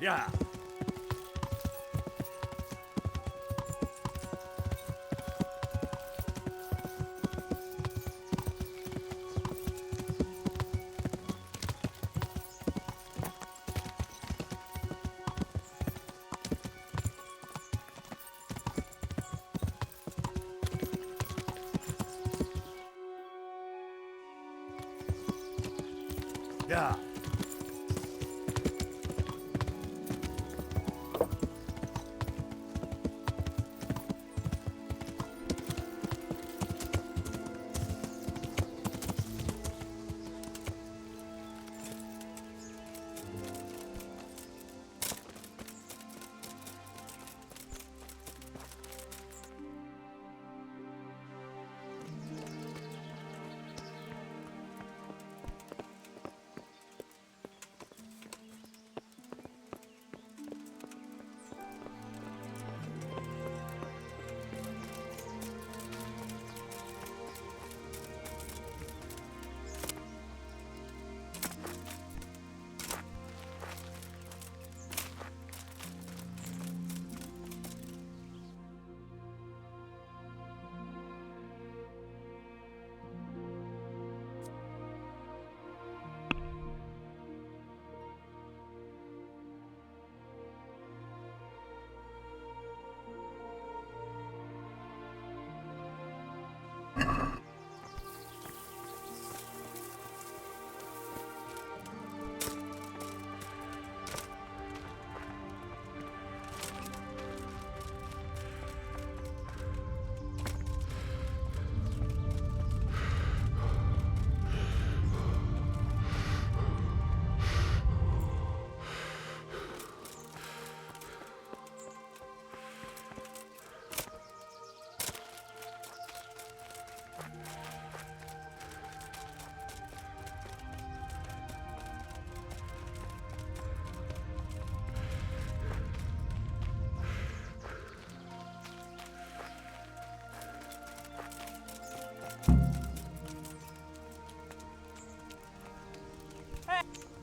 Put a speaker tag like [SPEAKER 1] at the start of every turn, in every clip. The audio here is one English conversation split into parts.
[SPEAKER 1] Yeah. Yeah.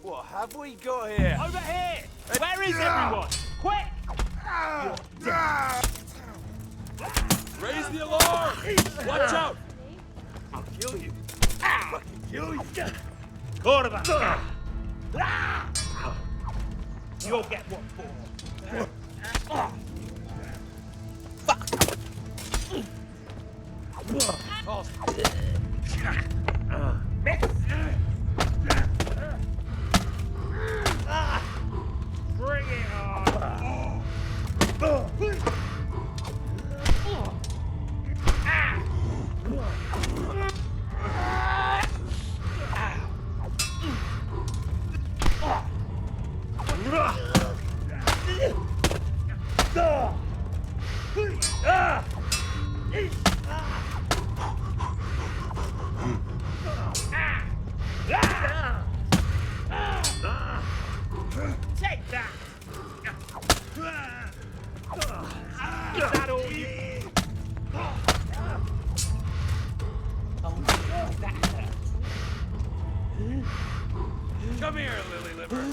[SPEAKER 1] What have we got here?
[SPEAKER 2] Over here! Where is everyone? Quick!
[SPEAKER 1] Raise the alarm! Watch out! I'll kill you. Fucking kill you.
[SPEAKER 2] Quarterback! You'll get what for. Miss! Bring it on! Take that! Is that all you...
[SPEAKER 1] Come here, Lily Liver.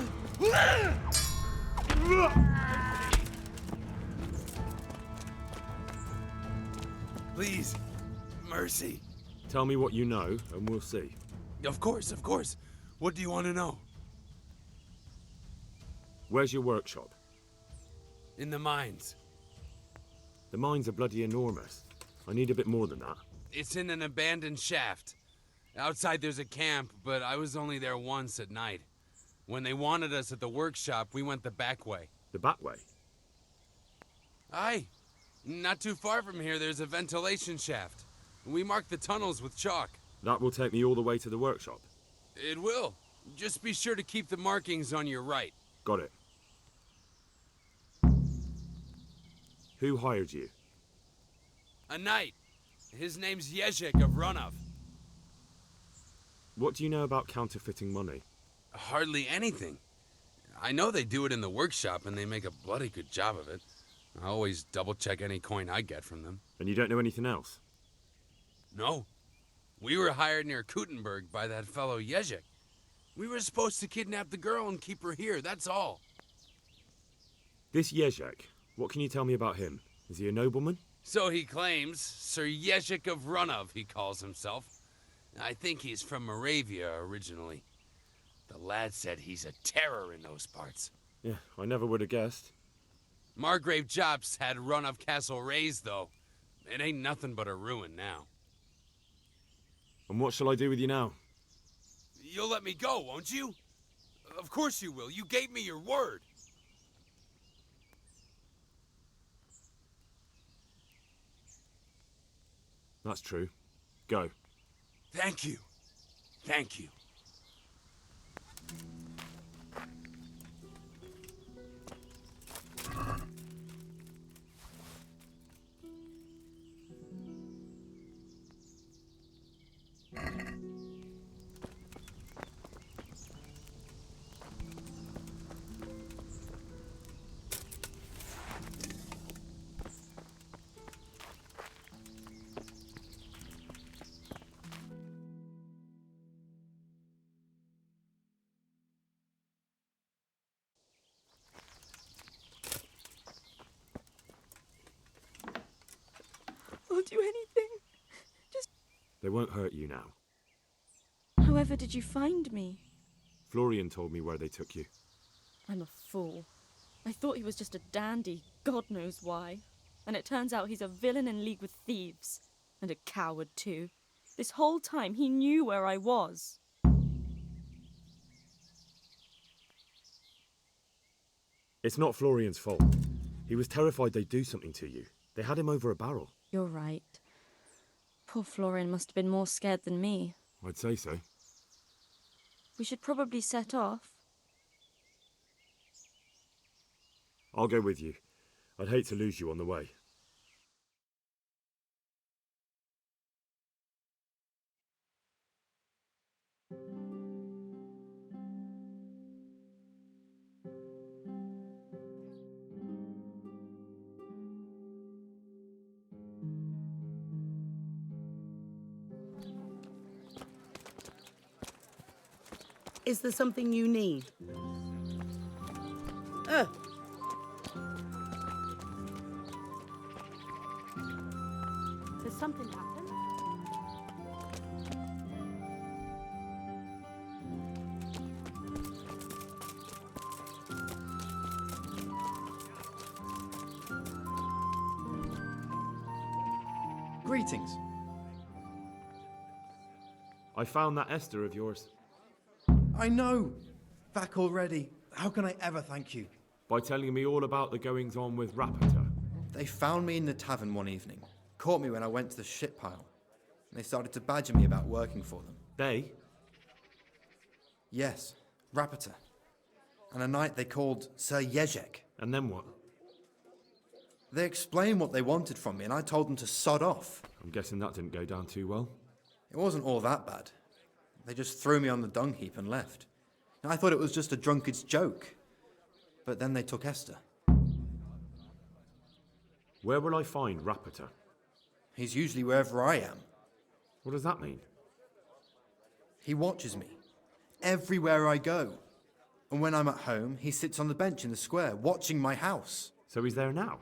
[SPEAKER 1] Please, mercy.
[SPEAKER 3] Tell me what you know, and we'll see.
[SPEAKER 1] Of course, of course. What do you want to know?
[SPEAKER 3] Where's your workshop?
[SPEAKER 1] In the mines.
[SPEAKER 3] The mines are bloody enormous. I need a bit more than that.
[SPEAKER 1] It's in an abandoned shaft. Outside there's a camp, but I was only there once at night. When they wanted us at the workshop, we went the back way.
[SPEAKER 3] The back way?
[SPEAKER 1] Aye. Not too far from here, there's a ventilation shaft. We marked the tunnels with chalk.
[SPEAKER 3] That will take me all the way to the workshop.
[SPEAKER 1] It will. Just be sure to keep the markings on your right.
[SPEAKER 3] Got it. Who hired you?
[SPEAKER 1] A knight. His name's Yezhik of Runov.
[SPEAKER 3] What do you know about counterfeiting money?
[SPEAKER 1] Hardly anything. I know they do it in the workshop and they make a bloody good job of it. I always double-check any coin I get from them.
[SPEAKER 3] And you don't know anything else?
[SPEAKER 1] No. We were hired near Kutenberg by that fellow Yezhik. We were supposed to kidnap the girl and keep her here, that's all.
[SPEAKER 3] This Jezek, what can you tell me about him? Is he a nobleman?
[SPEAKER 1] So he claims. Sir Yezhik of Runov, he calls himself. I think he's from Moravia originally. The lad said he's a terror in those parts.
[SPEAKER 3] Yeah, I never would have guessed.
[SPEAKER 1] Margrave Jops had Runov Castle razed, though. It ain't nothing but a ruin now.
[SPEAKER 3] And what shall I do with you now?
[SPEAKER 1] You'll let me go, won't you? Of course you will. You gave me your word.
[SPEAKER 3] That's true. Go.
[SPEAKER 1] Thank you. Thank you.
[SPEAKER 4] I'll do anything. Just...
[SPEAKER 3] They won't hurt you now.
[SPEAKER 4] However did you find me?
[SPEAKER 3] Florian told me where they took you.
[SPEAKER 4] I'm a fool. I thought he was just a dandy, God knows why. And it turns out he's a villain in league with thieves. And a coward too. This whole time he knew where I was.
[SPEAKER 3] It's not Florian's fault. He was terrified they'd do something to you. They had him over a barrel.
[SPEAKER 4] You're right. Poor Florian must have been more scared than me.
[SPEAKER 3] I'd say so.
[SPEAKER 4] We should probably set off.
[SPEAKER 3] I'll go with you. I'd hate to lose you on the way.
[SPEAKER 5] Is there something you need? Oh. Has something happened?
[SPEAKER 6] Greetings.
[SPEAKER 3] I found that Esther of yours.
[SPEAKER 6] I know. Back already. How can I ever thank you?
[SPEAKER 3] By telling me all about the goings-on with Rapita.
[SPEAKER 6] They found me in the tavern one evening, caught me when I went to the shit pile. They started to badger me about working for them.
[SPEAKER 3] They?
[SPEAKER 6] Yes, Rapita. And a night they called Sir Jezek.
[SPEAKER 3] And then what?
[SPEAKER 6] They explained what they wanted from me and I told them to sod off.
[SPEAKER 3] I'm guessing that didn't go down too well.
[SPEAKER 6] It wasn't all that bad. They just threw me on the dung heap and left. And I thought it was just a drunkard's joke. But then they took Esther.
[SPEAKER 3] Where will I find Rapita?
[SPEAKER 6] He's usually wherever I am.
[SPEAKER 3] What does that mean?
[SPEAKER 6] He watches me. Everywhere I go. And when I'm at home, he sits on the bench in the square, watching my house.
[SPEAKER 3] So he's there now?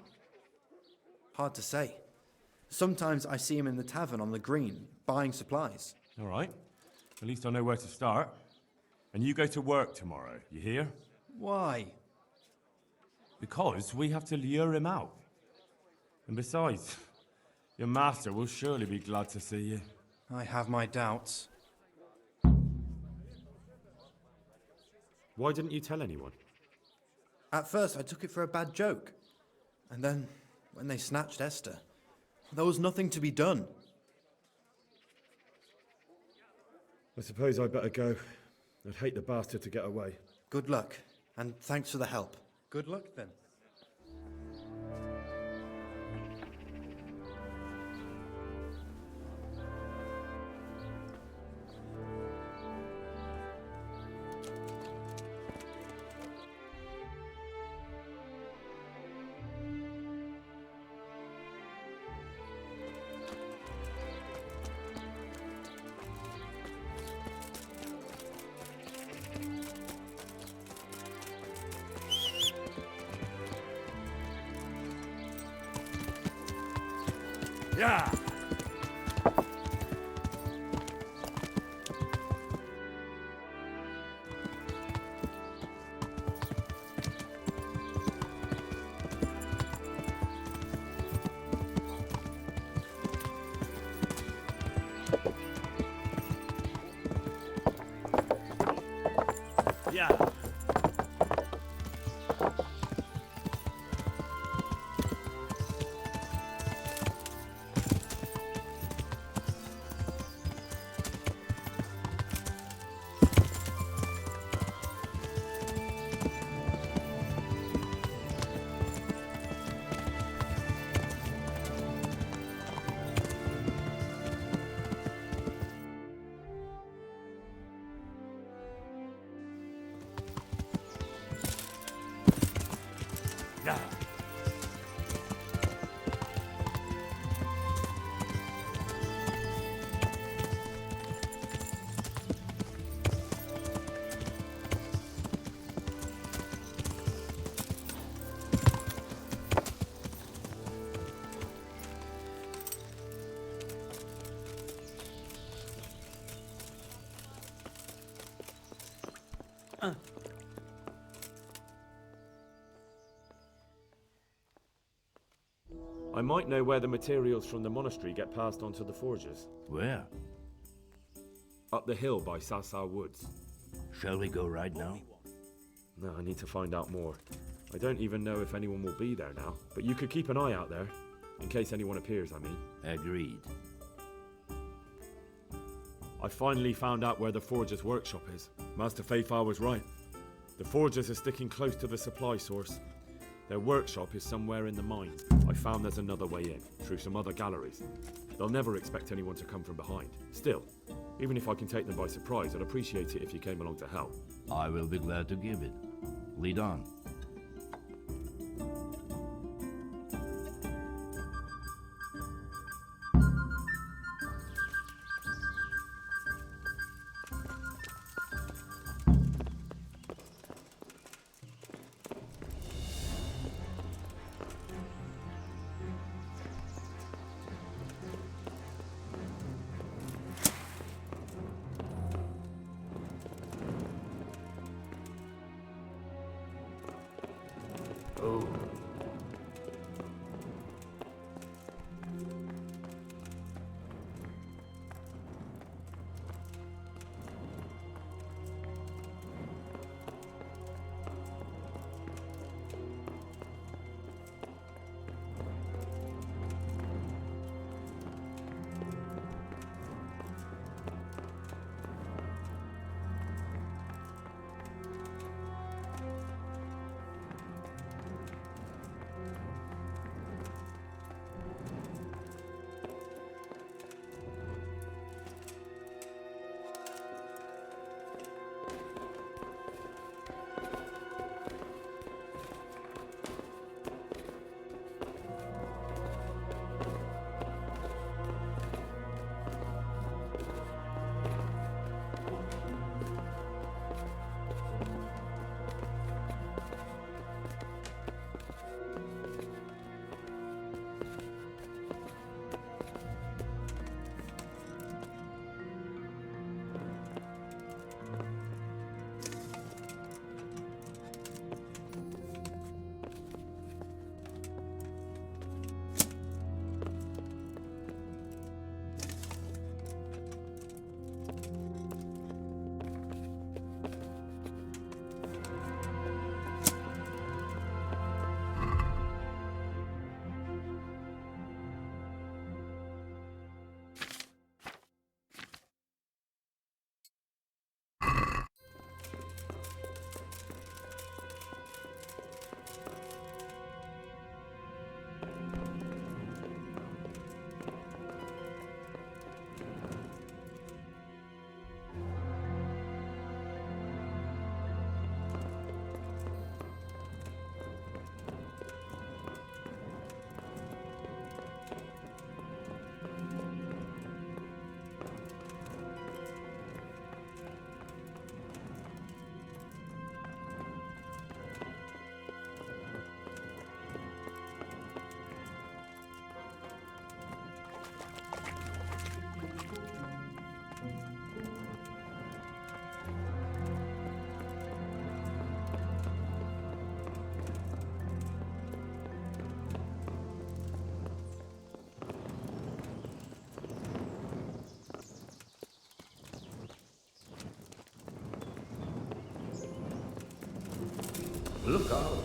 [SPEAKER 6] Hard to say. Sometimes I see him in the tavern on the green, buying supplies.
[SPEAKER 7] All right. At least I know where to start. And you go to work tomorrow, you hear?
[SPEAKER 6] Why?
[SPEAKER 7] Because we have to lure him out. And besides, your master will surely be glad to see you.
[SPEAKER 6] I have my doubts.
[SPEAKER 3] Why didn't you tell anyone?
[SPEAKER 6] At first, I took it for a bad joke. And then, when they snatched Esther, there was nothing to be done.
[SPEAKER 3] I suppose I'd better go. I'd hate the bastard to get away.
[SPEAKER 6] Good luck, and thanks for the help. Good luck, then.
[SPEAKER 7] Yeah. Yeah. Yeah.
[SPEAKER 3] I might know where the materials from the monastery get passed on to the forges.
[SPEAKER 8] Where?
[SPEAKER 3] Up the hill by Sasa Woods.
[SPEAKER 8] Shall we go right now?
[SPEAKER 3] No, I need to find out more. I don't even know if anyone will be there now, but you could keep an eye out there. In case anyone appears, I mean.
[SPEAKER 8] Agreed.
[SPEAKER 3] I finally found out where the forger's workshop is. Master Feifar was right. The forgers are sticking close to the supply source. Their workshop is somewhere in the mines. I found there's another way in, through some other galleries. They'll never expect anyone to come from behind. Still, even if I can take them by surprise, I'd appreciate it if you came along to help.
[SPEAKER 8] I will be glad to give it. Lead on. Look out.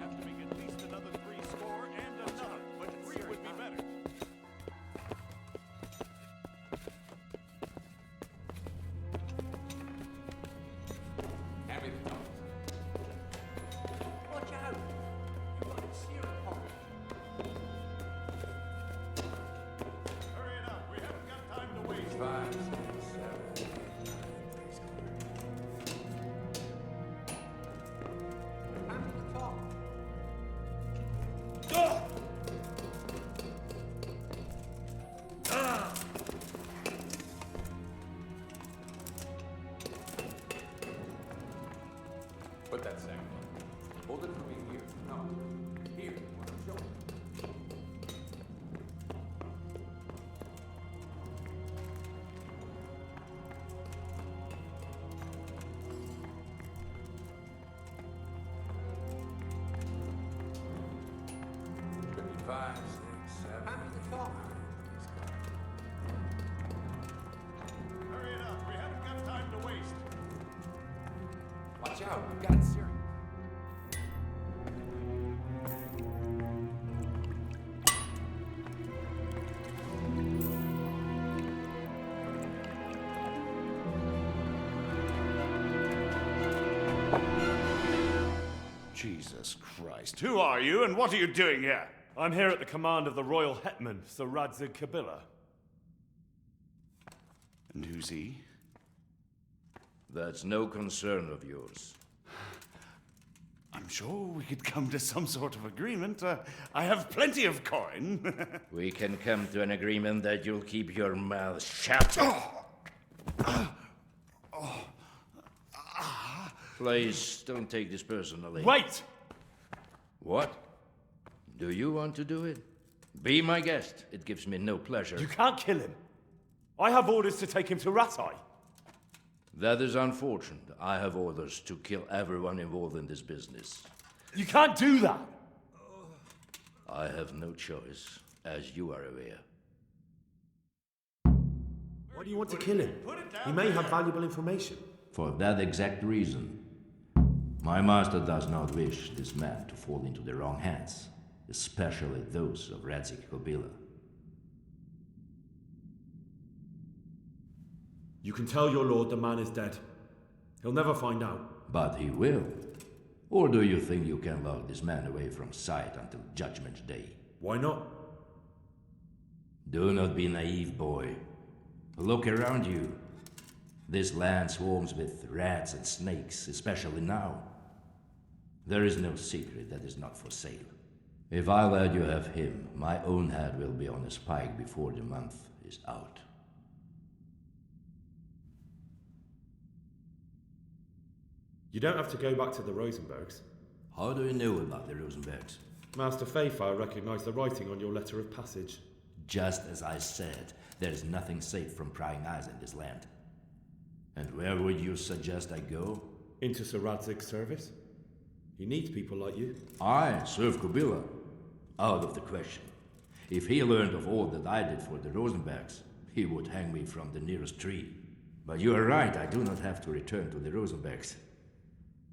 [SPEAKER 9] Have to make at least another 3 score and another, but 3 would be better.
[SPEAKER 1] Hand me the dogs.
[SPEAKER 2] Watch out! You want to steer a pump.
[SPEAKER 9] Hurry it up, we haven't got time to waste.
[SPEAKER 1] 5, 6, 7, 8, 9, 3 score.
[SPEAKER 2] Hand me the top.
[SPEAKER 1] Put that second one. Hold it for me here. No. Here. What I'm showing. Could be 5, 6, 7.
[SPEAKER 2] Hand me the top.
[SPEAKER 9] Hurry it up, we haven't got time to waste.
[SPEAKER 1] Watch out. We've got it steering.
[SPEAKER 9] Jesus Christ, who are you and what are you doing here?
[SPEAKER 3] I'm here at the command of the royal hetman, Sir Radzig Kabila.
[SPEAKER 9] And who's he?
[SPEAKER 8] That's no concern of yours.
[SPEAKER 9] I'm sure we could come to some sort of agreement. I have plenty of coin.
[SPEAKER 8] We can come to an agreement that you'll keep your mouth shut. Please, don't take this personally.
[SPEAKER 3] Wait!
[SPEAKER 8] What? Do you want to do it? Be my guest. It gives me no pleasure.
[SPEAKER 3] You can't kill him. I have orders to take him to Ratai.
[SPEAKER 8] That is unfortunate. I have orders to kill everyone involved in this business.
[SPEAKER 3] You can't do that!
[SPEAKER 8] I have no choice, as you are aware.
[SPEAKER 3] Why do you want to kill him? He may have valuable information.
[SPEAKER 8] For that exact reason. My master does not wish this man to fall into the wrong hands. especially those of Radzik Kobila.
[SPEAKER 3] You can tell your lord the man is dead. He'll never find out.
[SPEAKER 8] But he will. Or do you think you can lock this man away from sight until Judgment Day?
[SPEAKER 3] Why not?
[SPEAKER 8] Do not be naive, boy. Look around you. This land swarms with rats and snakes, especially now. There is no secret that is not for sale. If I let you have him, my own head will be on a spike before the month is out.
[SPEAKER 3] You don't have to go back to the Rosenbergs.
[SPEAKER 8] How do you know about the Rosenbergs?
[SPEAKER 3] Master Fafar recognized the writing on your letter of passage.
[SPEAKER 8] Just as I said, there is nothing safe from prying eyes in this land. And where would you suggest I go?
[SPEAKER 3] Into Sir Radzig's service. He needs people like you.
[SPEAKER 8] I serve Kobila. Out of the question. If he learned of all that I did for the Rosenbergs, he would hang me from the nearest tree. But you are right, I do not have to return to the Rosenbergs.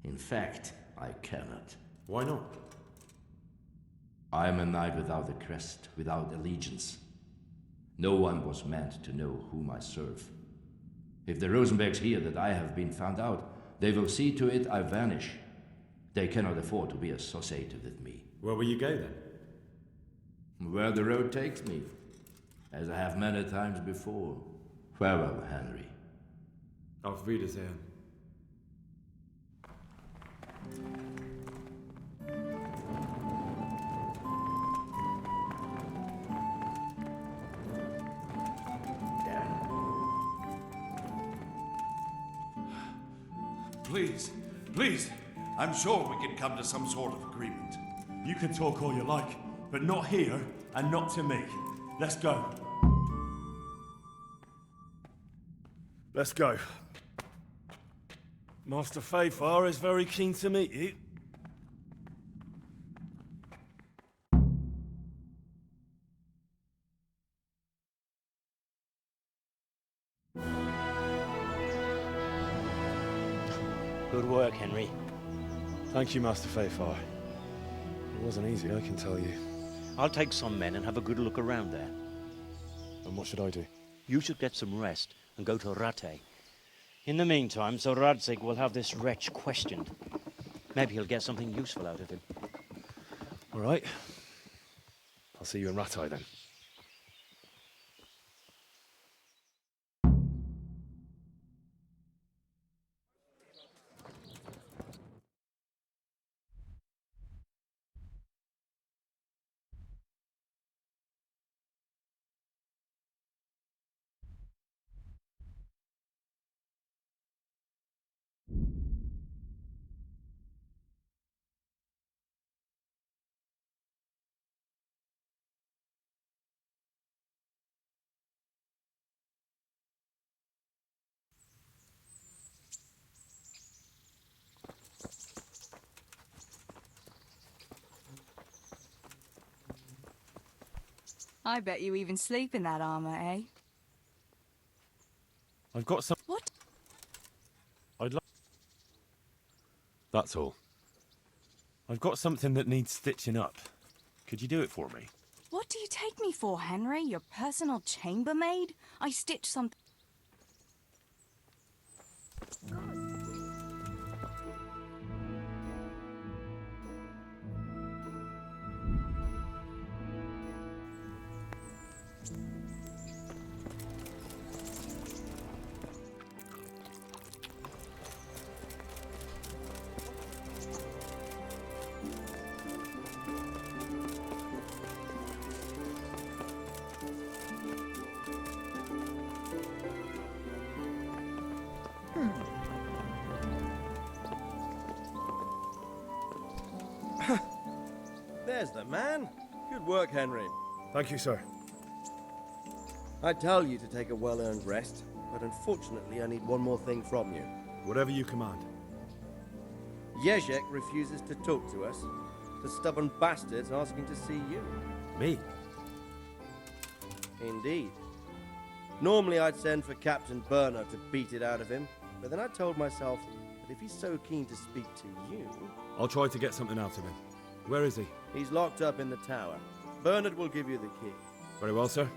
[SPEAKER 8] In fact, I cannot.
[SPEAKER 3] Why not?
[SPEAKER 8] I am a knight without a crest, without allegiance. No one was meant to know whom I serve. If the Rosenbergs hear that I have been found out, they will see to it I vanish. They cannot afford to be associated with me.
[SPEAKER 3] Where will you go then?
[SPEAKER 8] Where the road takes me, as I have many times before. Farewell, Henry.
[SPEAKER 3] Auf Wiedersehen.
[SPEAKER 9] Please, please. I'm sure we can come to some sort of agreement.
[SPEAKER 7] You can talk all you like, but not here and not to me. Let's go. Let's go. Master Fafar is very keen to meet you.
[SPEAKER 10] Good work, Henry.
[SPEAKER 7] Thank you, Master Fafar. It wasn't easy, I can tell you.
[SPEAKER 10] I'll take some men and have a good look around there.
[SPEAKER 7] And what should I do?
[SPEAKER 10] You should get some rest and go to Rate. In the meantime, Sir Radzig will have this wretch questioned. Maybe he'll get something useful out of him.
[SPEAKER 7] All right. I'll see you in Ratai then.
[SPEAKER 11] I bet you even sleep in that armor, eh?
[SPEAKER 7] I've got some...
[SPEAKER 11] What?
[SPEAKER 7] I'd like... That's all. I've got something that needs stitching up. Could you do it for me?
[SPEAKER 11] What do you take me for, Henry? Your personal chambermaid? I stitched something.
[SPEAKER 12] There's the man. Good work, Henry.
[SPEAKER 7] Thank you, sir.
[SPEAKER 12] I tell you to take a well-earned rest, but unfortunately I need one more thing from you.
[SPEAKER 7] Whatever you command.
[SPEAKER 12] Jezek refuses to talk to us. The stubborn bastard's asking to see you.
[SPEAKER 7] Me?
[SPEAKER 12] Indeed. Normally I'd send for Captain Burner to beat it out of him, but then I told myself that if he's so keen to speak to you...
[SPEAKER 7] I'll try to get something out of him.
[SPEAKER 3] Where is he?
[SPEAKER 12] He's locked up in the tower. Bernard will give you the key.
[SPEAKER 3] Very well, sir.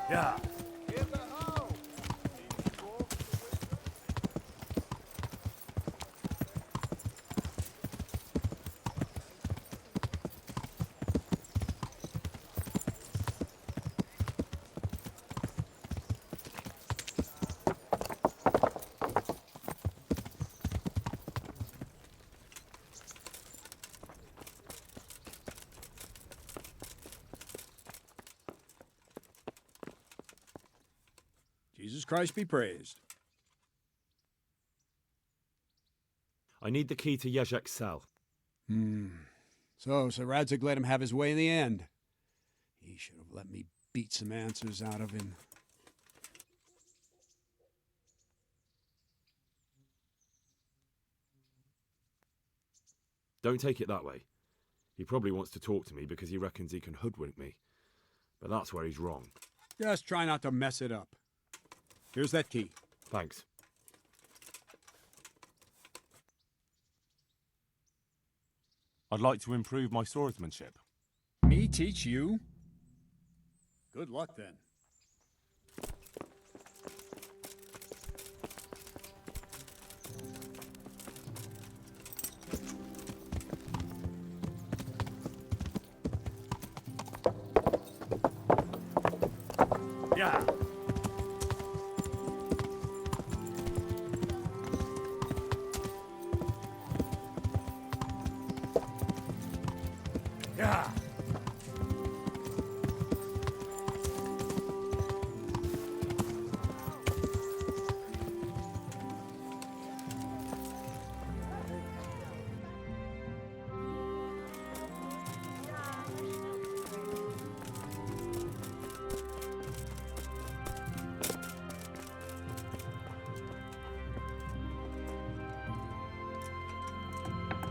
[SPEAKER 9] Yeah.
[SPEAKER 13] Jesus Christ be praised.
[SPEAKER 3] I need the key to Yezhek's cell.
[SPEAKER 13] So Sir Radzig let him have his way in the end. He should have let me beat some answers out of him.
[SPEAKER 3] Don't take it that way. He probably wants to talk to me because he reckons he can hoodwink me. But that's where he's wrong.
[SPEAKER 13] Just try not to mess it up. Here's that key.
[SPEAKER 3] Thanks.
[SPEAKER 7] I'd like to improve my swordsmanship.
[SPEAKER 13] Me teach you? Good luck then.
[SPEAKER 9] Yeah. Yeah.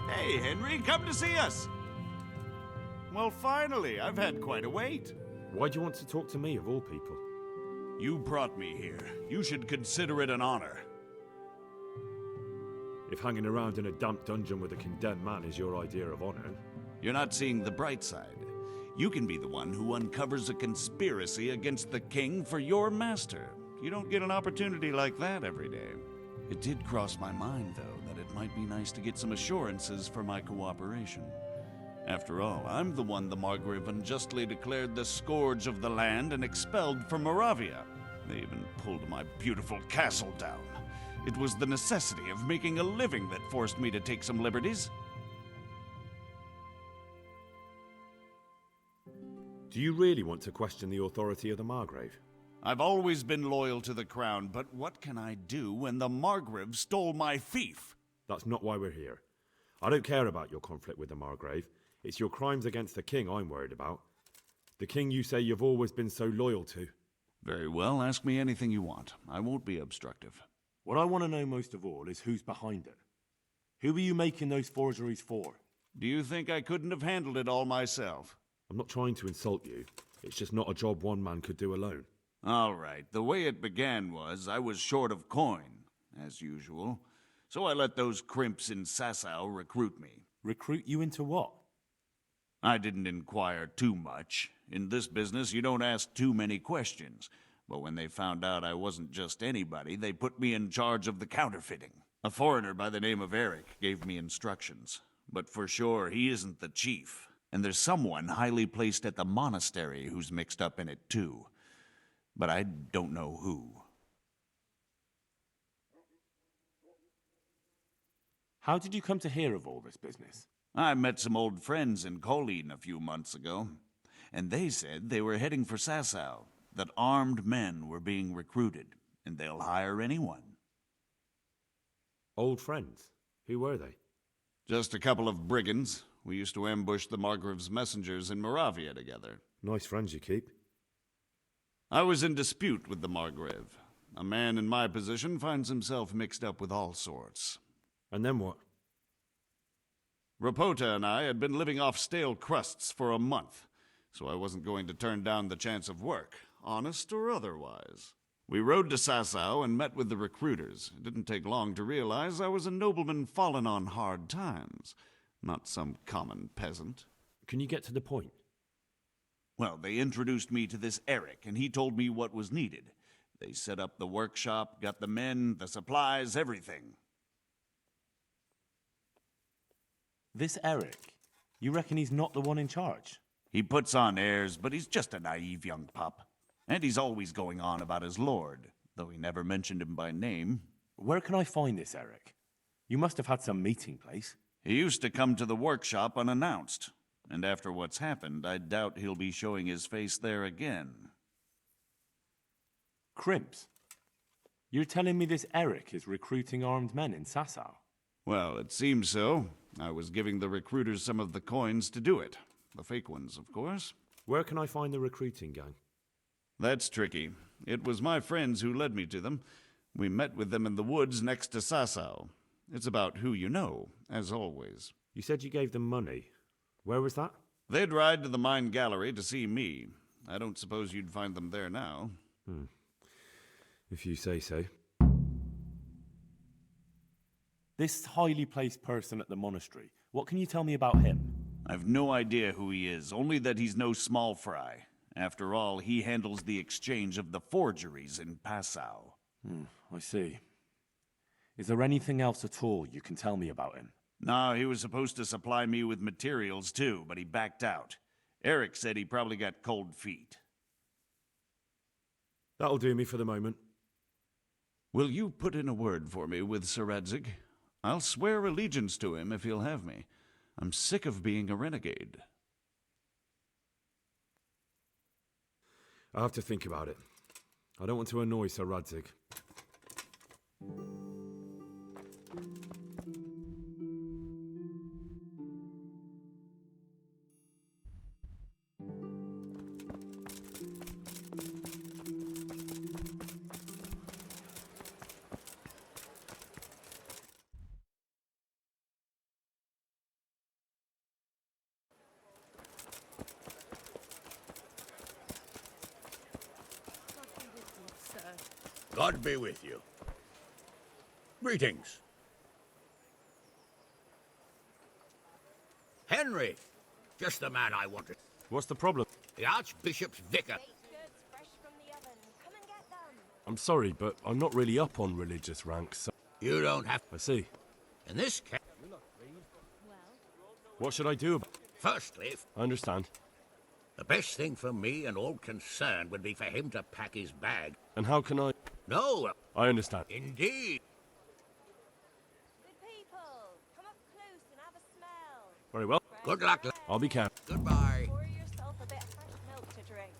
[SPEAKER 9] Hey, Henry, come to see us. Well, finally, I've had quite a wait.
[SPEAKER 3] Why do you want to talk to me, of all people?
[SPEAKER 9] You brought me here. You should consider it an honor.
[SPEAKER 3] If hanging around in a damp dungeon with a condemned man is your idea of honor...
[SPEAKER 9] You're not seeing the bright side. You can be the one who uncovers a conspiracy against the king for your master. You don't get an opportunity like that every day. It did cross my mind, though, that it might be nice to get some assurances for my cooperation. After all, I'm the one the Margrave unjustly declared the scourge of the land and expelled from Moravia. They even pulled my beautiful castle down. It was the necessity of making a living that forced me to take some liberties.
[SPEAKER 3] Do you really want to question the authority of the Margrave?
[SPEAKER 9] I've always been loyal to the crown, but what can I do when the Margrave stole my fief?
[SPEAKER 3] That's not why we're here. I don't care about your conflict with the Margrave. It's your crimes against the king I'm worried about. The king you say you've always been so loyal to.
[SPEAKER 9] Very well, ask me anything you want. I won't be obstructive.
[SPEAKER 7] What I want to know most of all is who's behind it. Who are you making those forgeries for?
[SPEAKER 9] Do you think I couldn't have handled it all myself?
[SPEAKER 3] I'm not trying to insult you. It's just not a job one man could do alone.
[SPEAKER 9] All right, the way it began was I was short of coin, as usual. So I let those crimps in Sasau recruit me.
[SPEAKER 7] Recruit you into what?
[SPEAKER 9] I didn't inquire too much. In this business, you don't ask too many questions. But when they found out I wasn't just anybody, they put me in charge of the counterfeiting. A foreigner by the name of Eric gave me instructions. But for sure, he isn't the chief. And there's someone highly placed at the monastery who's mixed up in it too. But I don't know who.
[SPEAKER 7] How did you come to hear of all this business?
[SPEAKER 9] I met some old friends in Colleen a few months ago, and they said they were heading for Sasau, that armed men were being recruited, and they'll hire anyone.
[SPEAKER 3] Old friends? Who were they?
[SPEAKER 9] Just a couple of brigands. We used to ambush the Margrave's messengers in Moravia together.
[SPEAKER 3] Nice friends you keep.
[SPEAKER 9] I was in dispute with the Margrave. A man in my position finds himself mixed up with all sorts.
[SPEAKER 3] And then what?
[SPEAKER 9] Rapota and I had been living off stale crusts for a month, so I wasn't going to turn down the chance of work, honest or otherwise. We rode to Sasau and met with the recruiters. It didn't take long to realize I was a nobleman fallen on hard times, not some common peasant.
[SPEAKER 3] Can you get to the point?
[SPEAKER 9] Well, they introduced me to this Eric, and he told me what was needed. They set up the workshop, got the men, the supplies, everything.
[SPEAKER 7] This Eric, you reckon he's not the one in charge?
[SPEAKER 9] He puts on airs, but he's just a naive young pup. And he's always going on about his lord, though he never mentioned him by name.
[SPEAKER 7] Where can I find this Eric? You must have had some meeting place.
[SPEAKER 9] He used to come to the workshop unannounced. And after what's happened, I doubt he'll be showing his face there again.
[SPEAKER 7] Crimps? You're telling me this Eric is recruiting armed men in Sasau?
[SPEAKER 9] Well, it seems so. I was giving the recruiters some of the coins to do it. The fake ones, of course.
[SPEAKER 3] Where can I find the recruiting gang?
[SPEAKER 9] That's tricky. It was my friends who led me to them. We met with them in the woods next to Sasau. It's about who you know, as always.
[SPEAKER 3] You said you gave them money. Where was that?
[SPEAKER 9] They'd ride to the mine gallery to see me. I don't suppose you'd find them there now.
[SPEAKER 3] If you say so.
[SPEAKER 7] This highly placed person at the monastery, what can you tell me about him?
[SPEAKER 9] I've no idea who he is, only that he's no small fry. After all, he handles the exchange of the forgeries in Passau.
[SPEAKER 7] I see. Is there anything else at all you can tell me about him?
[SPEAKER 9] No, he was supposed to supply me with materials too, but he backed out. Eric said he probably got cold feet.
[SPEAKER 3] That'll do me for the moment.
[SPEAKER 9] Will you put in a word for me with Sir Radzig? I'll swear allegiance to him if he'll have me. I'm sick of being a renegade.
[SPEAKER 3] I'll have to think about it. I don't want to annoy Sir Radzig.
[SPEAKER 14] God be with you. Greetings. Henry! Just the man I wanted.
[SPEAKER 3] What's the problem?
[SPEAKER 14] The Archbishop's vicar.
[SPEAKER 7] I'm sorry, but I'm not really up on religious ranks. So
[SPEAKER 14] You don't have...
[SPEAKER 3] I see.
[SPEAKER 14] In this case...
[SPEAKER 3] What should I do about it?
[SPEAKER 14] Firstly,
[SPEAKER 3] I understand.
[SPEAKER 14] the best thing for me and all concerned would be for him to pack his bag.
[SPEAKER 3] And how can I...
[SPEAKER 14] No,
[SPEAKER 3] I understand.
[SPEAKER 14] indeed.
[SPEAKER 11] Good people, come up close and have a smell.
[SPEAKER 3] Very well.
[SPEAKER 14] Good luck.
[SPEAKER 3] I'll be careful.
[SPEAKER 14] Goodbye.
[SPEAKER 11] Pour yourself a bit of fresh milk to drink.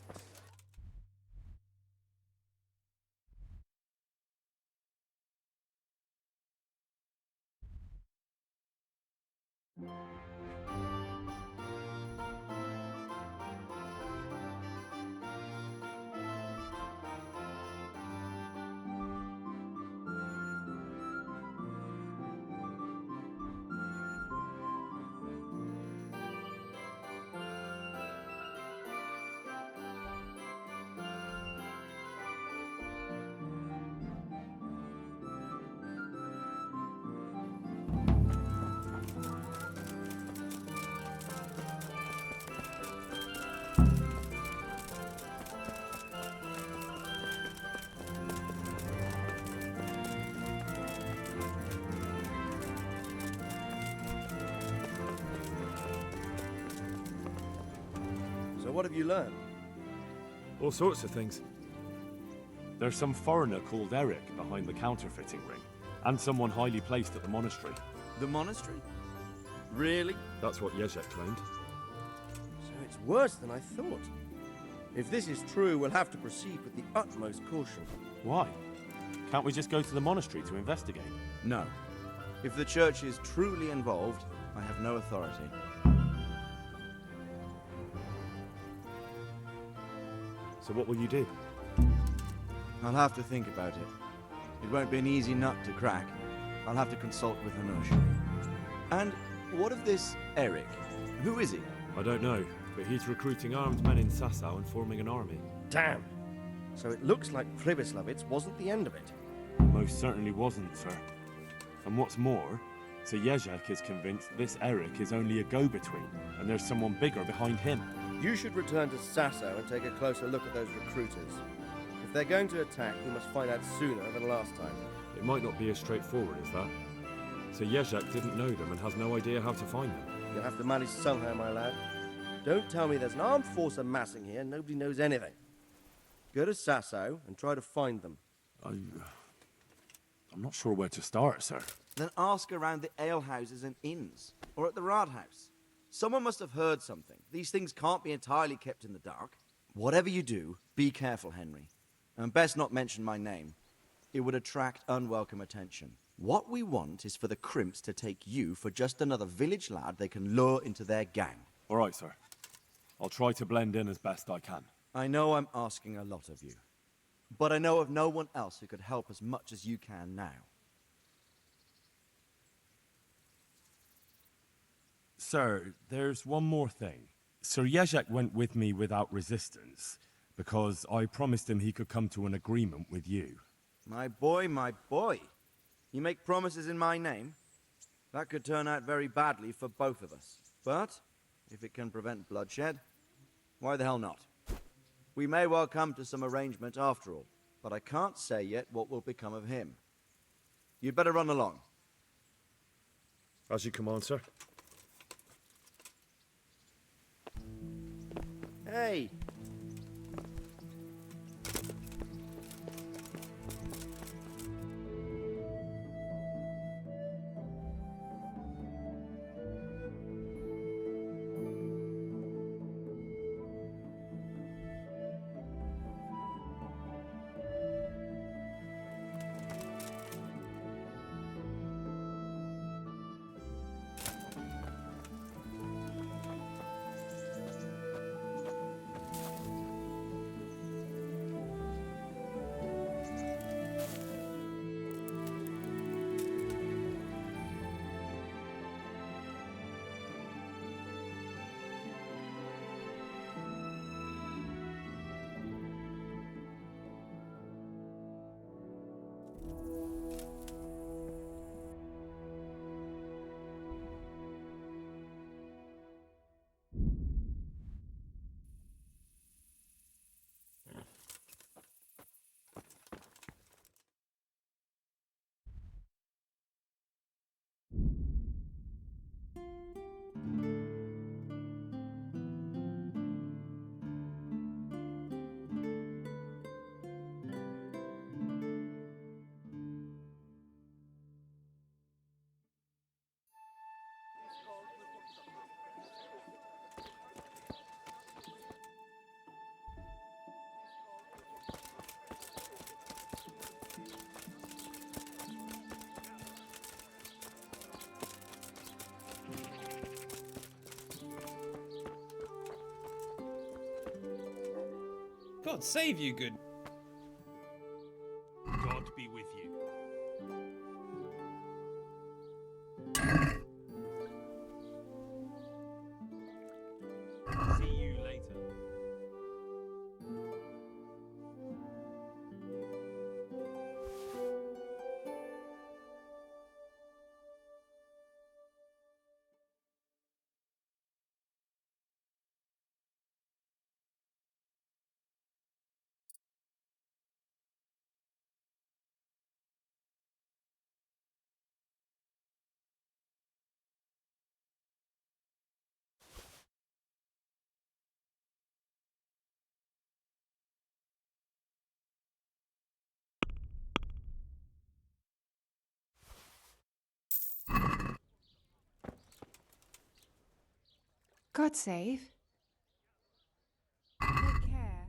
[SPEAKER 12] So what have you learned?
[SPEAKER 3] All sorts of things.
[SPEAKER 7] There's some foreigner called Eric behind the counterfeiting ring, and someone highly placed at the monastery.
[SPEAKER 12] The monastery? Really?
[SPEAKER 3] That's what Jezek claimed.
[SPEAKER 12] So it's worse than I thought. If this is true, we'll have to proceed with the utmost caution.
[SPEAKER 7] Why? Can't we just go to the monastery to investigate?
[SPEAKER 15] No. If the church is truly involved, I have no authority.
[SPEAKER 3] So what will you do?
[SPEAKER 15] I'll have to think about it. It won't be an easy nut to crack. I'll have to consult with Hanush. And what of this Eric? Who is he?
[SPEAKER 3] I don't know, but he's recruiting armed men in Sasau and forming an army.
[SPEAKER 12] Damn! So it looks like Pribyslavitz wasn't the end of it.
[SPEAKER 7] Most certainly wasn't, sir. And what's more, Sir Jezek is convinced this Eric is only a go-between, and there's someone bigger behind him.
[SPEAKER 12] You should return to Sasau and take a closer look at those recruiters. If they're going to attack, we must find out sooner than last time.
[SPEAKER 3] It might not be as straightforward as that. So Jezek didn't know them and has no idea how to find them.
[SPEAKER 12] You'll have to manage somehow, my lad. Don't tell me there's an armed force amassing here and nobody knows anything. Go to Sasau and try to find them.
[SPEAKER 7] I'm not sure where to start, sir.
[SPEAKER 15] Then ask around the alehouses and inns, or at the Rathaus. Someone must have heard something. These things can't be entirely kept in the dark. Whatever you do, be careful, Henry. And best not mention my name. It would attract unwelcome attention. What we want is for the crimps to take you for just another village lad they can lure into their gang.
[SPEAKER 7] All right, sir. I'll try to blend in as best I can.
[SPEAKER 15] I know I'm asking a lot of you, but I know of no one else who could help as much as you can now.
[SPEAKER 7] Sir, there's one more thing. Sir Jezek went with me without resistance, because I promised him he could come to an agreement with you.
[SPEAKER 15] My boy, my boy. You make promises in my name? That could turn out very badly for both of us. But, if it can prevent bloodshed, why the hell not? We may well come to some arrangement after all, but I can't say yet what will become of him. You'd better run along.
[SPEAKER 3] As you command, sir.
[SPEAKER 12] Hey!
[SPEAKER 16] God save you, good.
[SPEAKER 7] God be with you. See you later.
[SPEAKER 17] God save. Take care.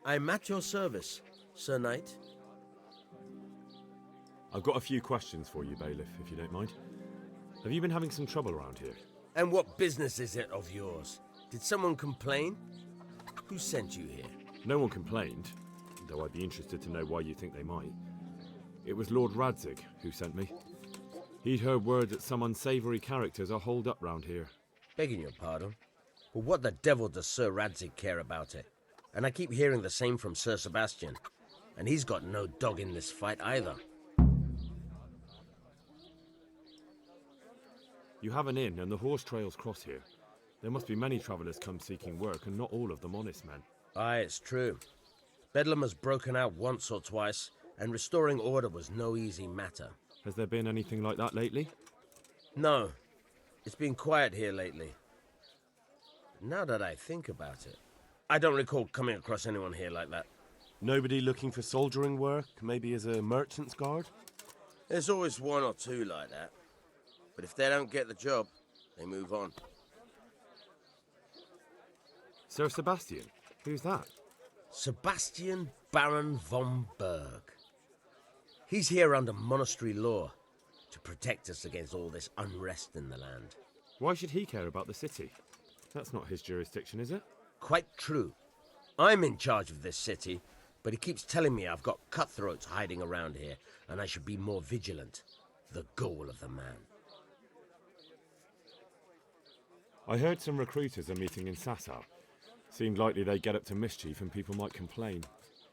[SPEAKER 18] I'm at your service, Sir Knight.
[SPEAKER 3] I've got a few questions for you, Bailiff, if you don't mind. Have you been having some trouble around here?
[SPEAKER 18] And what business is it of yours? Did someone complain? Who sent you here?
[SPEAKER 3] No one complained, though I'd be interested to know why you think they might. It was Lord Radzig who sent me. He'd heard word that some unsavoury characters are holed up round here.
[SPEAKER 18] Begging your pardon, but what the devil does Sir Radzig care about it? And I keep hearing the same from Sir Sebastian, and he's got no dog in this fight either.
[SPEAKER 3] You have an inn, and the horse trails cross here. There must be many travellers come seeking work, and not all of them honest men.
[SPEAKER 18] Aye, it's true. Bedlam has broken out once or twice, and restoring order was no easy matter.
[SPEAKER 3] Has there been anything like that lately?
[SPEAKER 18] No. It's been quiet here lately. Now that I think about it, I don't recall coming across anyone here like that.
[SPEAKER 19] Nobody looking for soldiering work, maybe as a merchant's guard?
[SPEAKER 18] There's always one or two like that. But if they don't get the job, they move on.
[SPEAKER 3] Sir Sebastian? Who's that?
[SPEAKER 18] Sebastian Baron von Berg. He's here under monastery law to protect us against all this unrest in the land.
[SPEAKER 3] Why should he care about the city? That's not his jurisdiction, is it?
[SPEAKER 18] Quite true. I'm in charge of this city, but he keeps telling me I've got cutthroats hiding around here, and I should be more vigilant. The goal of the man.
[SPEAKER 3] I heard some recruiters are meeting in Sasau. Seemed likely they get up to mischief and people might complain.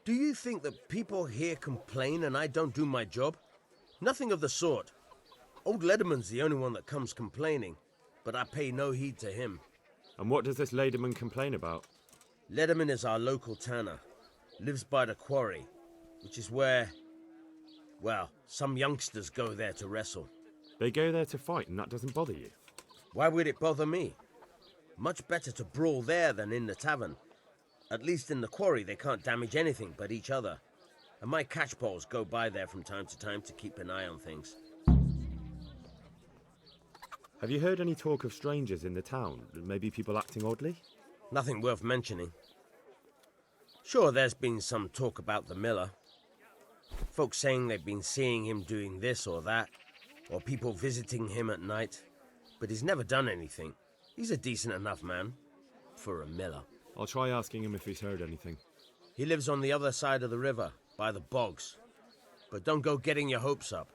[SPEAKER 18] Do you think that people here complain and I don't do my job? Nothing of the sort. Old Lederman's the only one that comes complaining, but I pay no heed to him.
[SPEAKER 3] And what does this Lederman complain about?
[SPEAKER 18] Lederman is our local tanner. Lives by the quarry, which is where, well, some youngsters go there to wrestle.
[SPEAKER 3] They go there to fight and that doesn't bother you?
[SPEAKER 18] Why would it bother me? Much better to brawl there than in the tavern. At least in the quarry they can't damage anything but each other. And my catchpoles go by there from time to time to keep an eye on things.
[SPEAKER 3] Have you heard any talk of strangers in the town? Maybe people acting oddly?
[SPEAKER 18] Nothing worth mentioning. Sure, there's been some talk about the miller. Folks saying they've been seeing him doing this or that, or people visiting him at night. But he's never done anything. He's a decent enough man. For a miller.
[SPEAKER 3] I'll try asking him if he's heard anything.
[SPEAKER 18] He lives on the other side of the river, by the bogs. But don't go getting your hopes up.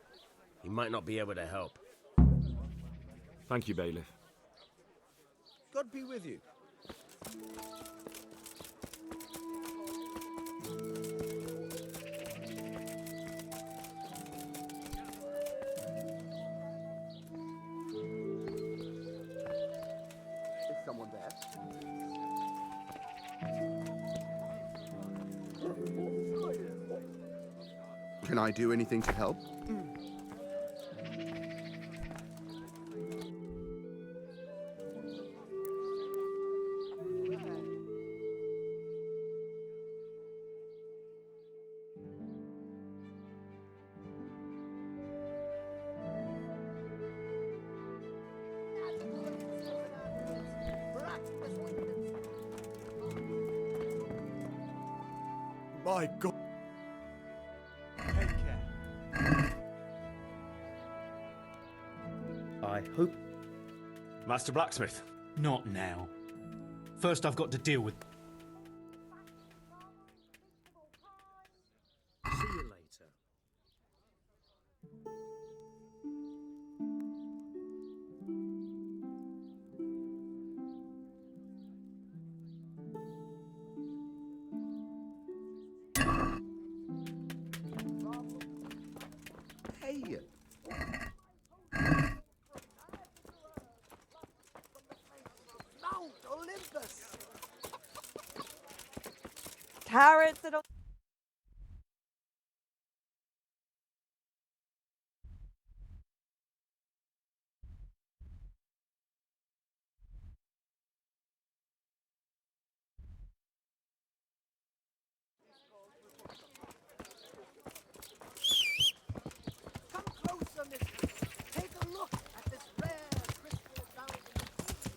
[SPEAKER 18] He might not be able to help.
[SPEAKER 3] Thank you, Bailiff.
[SPEAKER 18] God be with you.
[SPEAKER 2] Is someone there?
[SPEAKER 20] Can I do anything to help?
[SPEAKER 13] My God. Take care.
[SPEAKER 16] I hope.
[SPEAKER 19] Master Blacksmith.
[SPEAKER 16] Not now. First, I've got to deal with.
[SPEAKER 2] See you later.
[SPEAKER 20] Hey!
[SPEAKER 2] Mount Olympus!
[SPEAKER 21] Carrots and all.
[SPEAKER 2] Come closer, mistress. Take a look at this rare crystal found in the sea.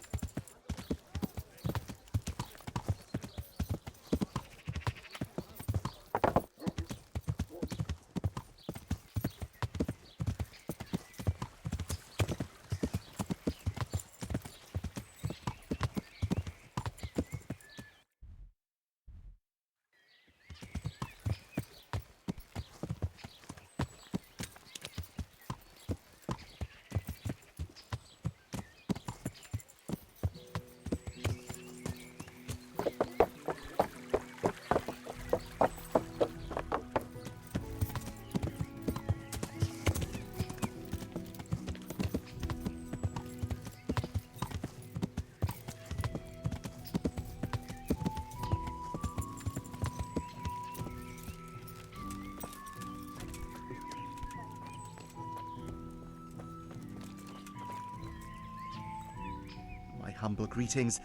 [SPEAKER 6] My humble greetings.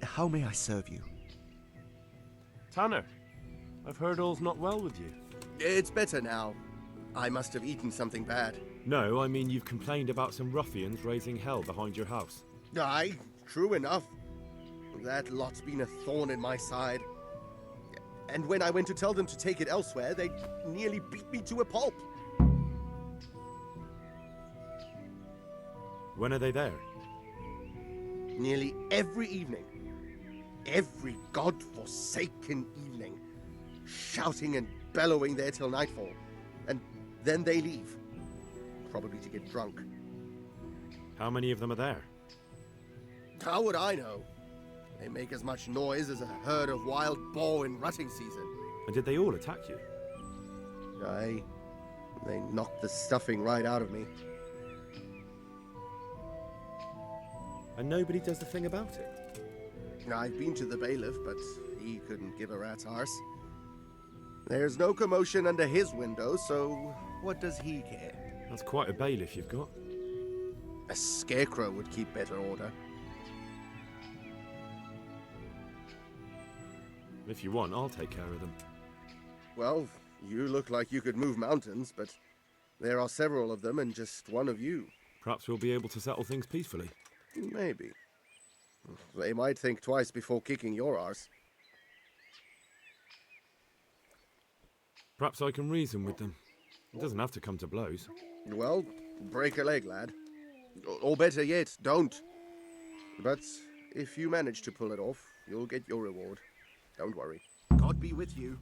[SPEAKER 6] How may I serve you?
[SPEAKER 19] Tanner, I've heard all's not well with you.
[SPEAKER 20] It's better now. I must have eaten something bad.
[SPEAKER 3] No, I mean you've complained about some ruffians raising hell behind your house.
[SPEAKER 20] Aye, true enough. That lot's been a thorn in my side. And when I went to tell them to take it elsewhere, they nearly beat me to a pulp.
[SPEAKER 3] When are they there?
[SPEAKER 20] Nearly every evening. Every god-forsaken evening. Shouting and bellowing there till nightfall. And then they leave. Probably to get drunk.
[SPEAKER 3] How many of them are there?
[SPEAKER 20] How would I know? They make as much noise as a herd of wild boar in rutting season.
[SPEAKER 3] And did they all attack you?
[SPEAKER 20] Aye. They knocked the stuffing right out of me.
[SPEAKER 3] And nobody does a thing about it?
[SPEAKER 20] I've been to the bailiff, but he couldn't give a rat's arse. There's no commotion under his window, so what does he care?
[SPEAKER 3] That's quite a bailiff you've got.
[SPEAKER 20] A scarecrow would keep better order.
[SPEAKER 3] If you want, I'll take care of them.
[SPEAKER 20] Well, you look like you could move mountains, but there are several of them and just one of you.
[SPEAKER 3] Perhaps we'll be able to settle things peacefully.
[SPEAKER 20] Maybe. They might think twice before kicking your arse.
[SPEAKER 3] Perhaps I can reason with them. It doesn't have to come to blows.
[SPEAKER 20] Well, break a leg, lad. Or better yet, don't. But if you manage to pull it off, you'll get your reward. Don't worry.
[SPEAKER 15] God be with you.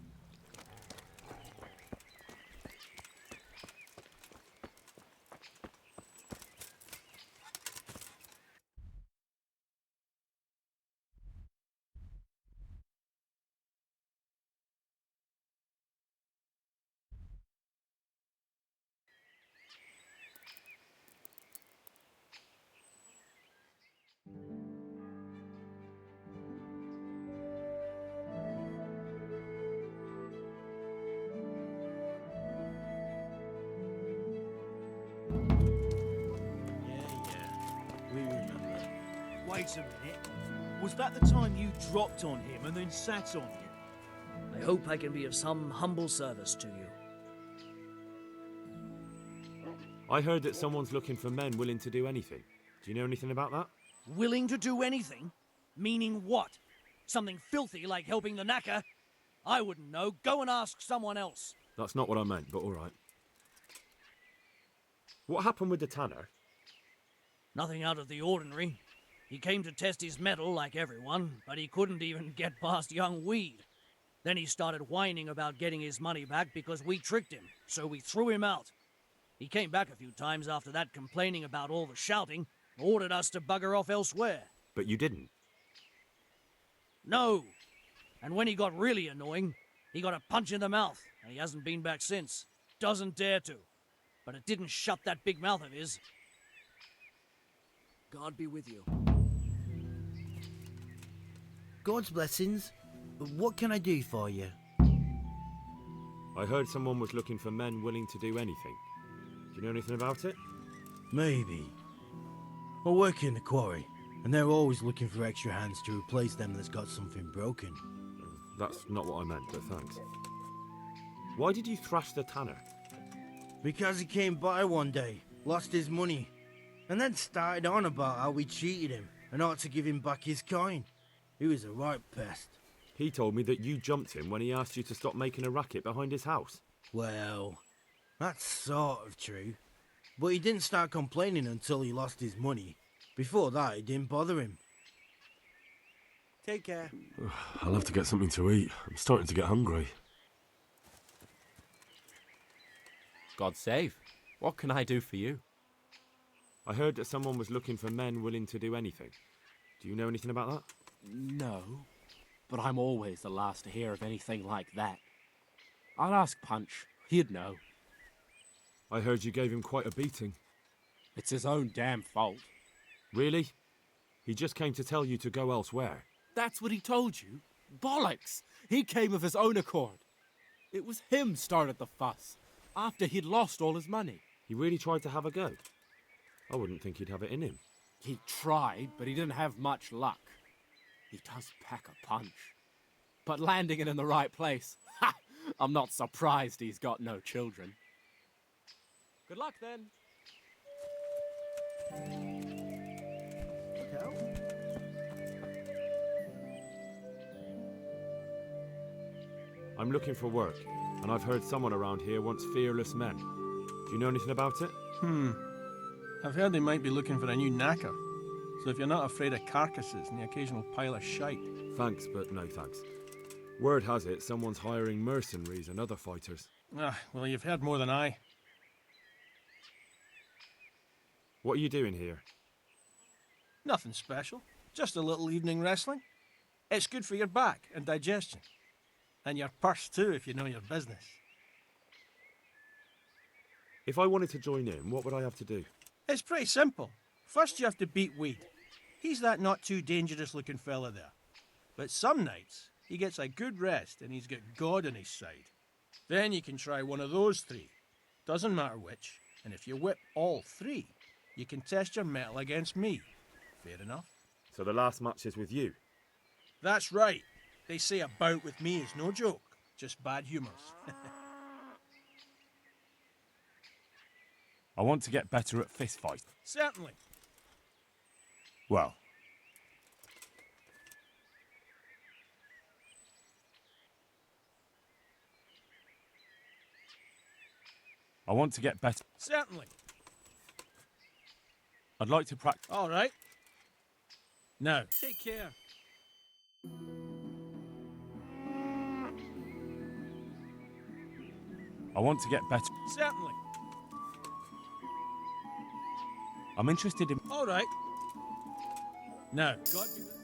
[SPEAKER 22] We remember. Wait a minute. Was that the time you dropped on him and then sat on him?
[SPEAKER 23] I hope I can be of some humble service to you.
[SPEAKER 3] I heard that someone's looking for men willing to do anything. Do you know anything about that?
[SPEAKER 22] Willing to do anything? Meaning what? Something filthy like helping the knacker?
[SPEAKER 23] I wouldn't know. Go and ask someone else.
[SPEAKER 3] That's not what I meant, but all right. What happened with the tanner?
[SPEAKER 23] Nothing out of the ordinary. He came to test his mettle like everyone, but he couldn't even get past young Weed. Then he started whining about getting his money back because we tricked him, so we threw him out. He came back a few times after that complaining about all the shouting, ordered us to bugger off elsewhere.
[SPEAKER 3] But you didn't.
[SPEAKER 23] No! And when he got really annoying, he got a punch in the mouth, and he hasn't been back since. Doesn't dare to. But it didn't shut that big mouth of his. God be with you.
[SPEAKER 1] God's blessings. What can I do for you?
[SPEAKER 3] I heard someone was looking for men willing to do anything. Do you know anything about it?
[SPEAKER 1] Maybe. I work in the quarry, and they're always looking for extra hands to replace them that's got something broken.
[SPEAKER 3] That's not what I meant, but thanks. Why did you thrash the tanner?
[SPEAKER 1] Because he came by one day, lost his money, and then started on about how we cheated him and ought to give him back his coin. He was a right pest.
[SPEAKER 3] He told me that you jumped him when he asked you to stop making a racket behind his house.
[SPEAKER 1] Well, that's sort of true. But he didn't start complaining until he lost his money. Before that, it didn't bother him. Take care.
[SPEAKER 19] I'll have to get something to eat. I'm starting to get hungry.
[SPEAKER 4] God save. What can I do for you?
[SPEAKER 3] I heard that someone was looking for men willing to do anything. Do you know anything about that?
[SPEAKER 4] No, but I'm always the last to hear of anything like that. I'll ask Punch. He'd know.
[SPEAKER 3] I heard you gave him quite a beating.
[SPEAKER 4] It's his own damn fault.
[SPEAKER 3] Really? He just came to tell you to go elsewhere.
[SPEAKER 4] That's what he told you? Bollocks! He came of his own accord. It was him started the fuss, after he'd lost all his money.
[SPEAKER 3] He really tried to have a go. I wouldn't think he'd have it in him.
[SPEAKER 4] He tried, but he didn't have much luck. He does pack a punch. But landing it in the right place, ha! I'm not surprised he's got no children. Good luck, then.
[SPEAKER 3] I'm looking for work, and I've heard someone around here wants fearless men. Do you know anything about it?
[SPEAKER 5] I've heard they might be looking for a new knacker. So if you're not afraid of carcasses and the occasional pile of shite...
[SPEAKER 3] Thanks, but no thanks. Word has it someone's hiring mercenaries and other fighters.
[SPEAKER 5] Well, you've heard more than I.
[SPEAKER 3] What are you doing here?
[SPEAKER 5] Nothing special. Just a little evening wrestling. It's good for your back and digestion. And your purse too, if you know your business.
[SPEAKER 3] If I wanted to join in, what would I have to do?
[SPEAKER 5] It's pretty simple. First you have to beat Weed. He's that not too dangerous looking fella there. But some nights, he gets a good rest and he's got God on his side. Then you can try one of those three. Doesn't matter which. And if you whip all three, you can test your mettle against me. Fair enough?
[SPEAKER 3] So the last match is with you?
[SPEAKER 5] That's right. They say a bout with me is no joke. Just bad humours.
[SPEAKER 7] I want to get better at fistfights.
[SPEAKER 5] Certainly.
[SPEAKER 7] Well, I want to get better.
[SPEAKER 5] Certainly.
[SPEAKER 7] I'd like to practice.
[SPEAKER 5] All right. Now, take care.
[SPEAKER 7] I want to get better.
[SPEAKER 5] Certainly.
[SPEAKER 7] I'm interested in.
[SPEAKER 5] All right. Now, God be with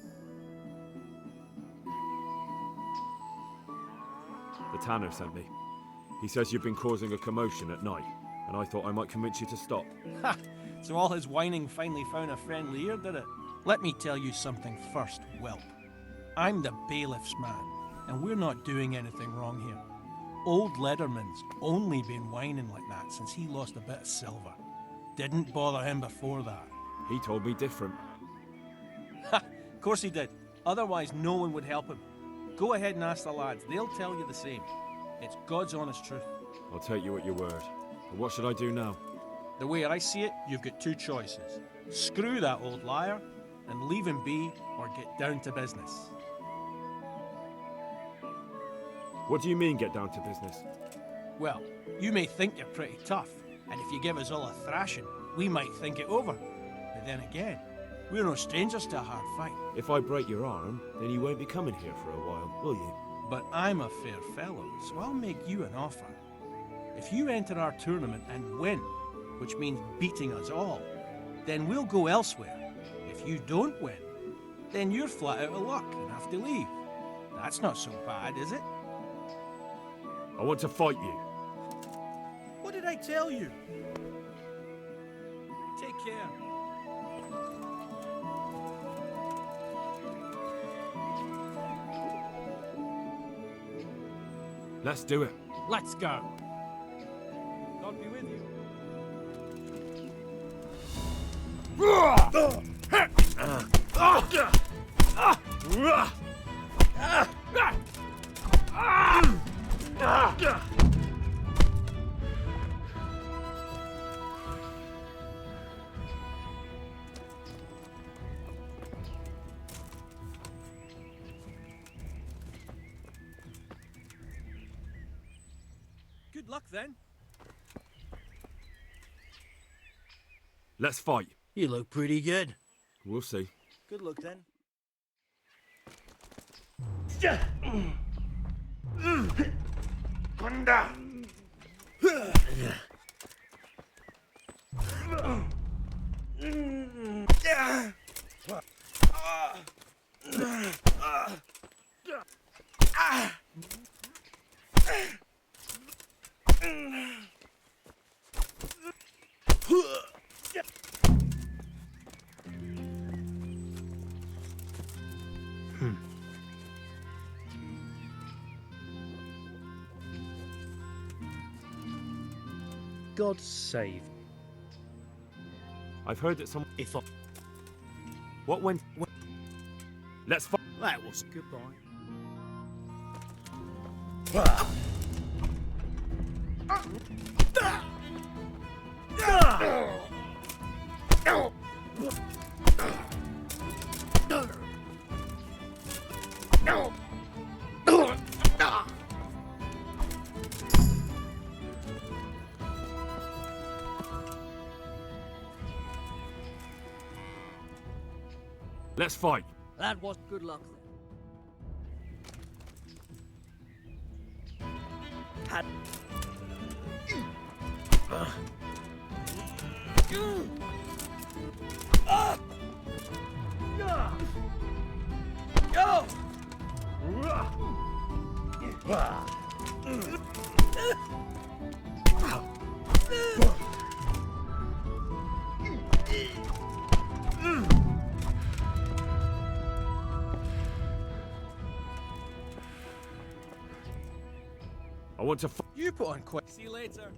[SPEAKER 3] The tanner sent me. He says you've been causing a commotion at night, and I thought I might convince you to stop.
[SPEAKER 5] Ha! So all his whining finally found a friendly ear, did it? Let me tell you something first, whelp. I'm the bailiff's man, and we're not doing anything wrong here. Old Lederman's only been whining like that since he lost a bit of silver. Didn't bother him before that.
[SPEAKER 3] He told me different.
[SPEAKER 5] Ha! Of course he did. Otherwise no one would help him. Go ahead and ask the lads. They'll tell you the same. It's God's honest truth.
[SPEAKER 3] I'll take you at your word. But what should I do now?
[SPEAKER 5] The way I see it, you've got two choices. Screw that old liar and leave him be, or get down to business.
[SPEAKER 3] What do you mean, get down to business?
[SPEAKER 5] Well, you may think you're pretty tough, and if you give us all a thrashing, we might think it over. But then again, we're no strangers to a hard fight.
[SPEAKER 3] If I break your arm, then you won't be coming here for a while, will you?
[SPEAKER 5] But I'm a fair fellow, so I'll make you an offer. If you enter our tournament and win, which means beating us all, then we'll go elsewhere. If you don't win, then you're flat out of luck and have to leave. That's not so bad, is it?
[SPEAKER 3] I want to fight you.
[SPEAKER 5] What did I tell you? Take care.
[SPEAKER 3] Let's do it.
[SPEAKER 4] Let's go.
[SPEAKER 5] God be with you. Good luck then.
[SPEAKER 3] Let's fight.
[SPEAKER 1] You look pretty good.
[SPEAKER 3] We'll see.
[SPEAKER 1] Good luck then.
[SPEAKER 16] God save.
[SPEAKER 3] I've heard that some...
[SPEAKER 22] If I...
[SPEAKER 3] What went... Let's fight.
[SPEAKER 22] That was goodbye.
[SPEAKER 3] Let's fight.
[SPEAKER 23] That was good luck then. Had...
[SPEAKER 3] I want to
[SPEAKER 5] You put on quick.
[SPEAKER 4] See you later.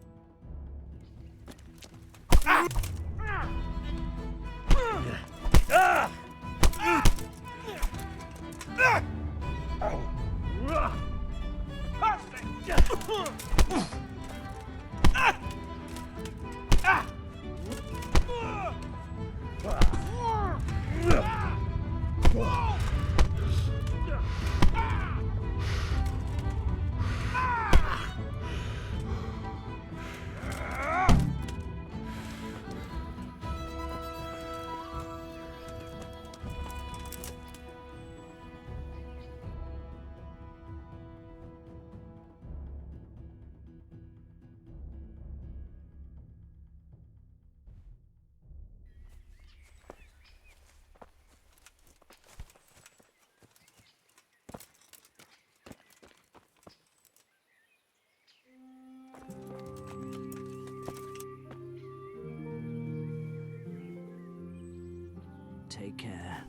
[SPEAKER 23] Take care.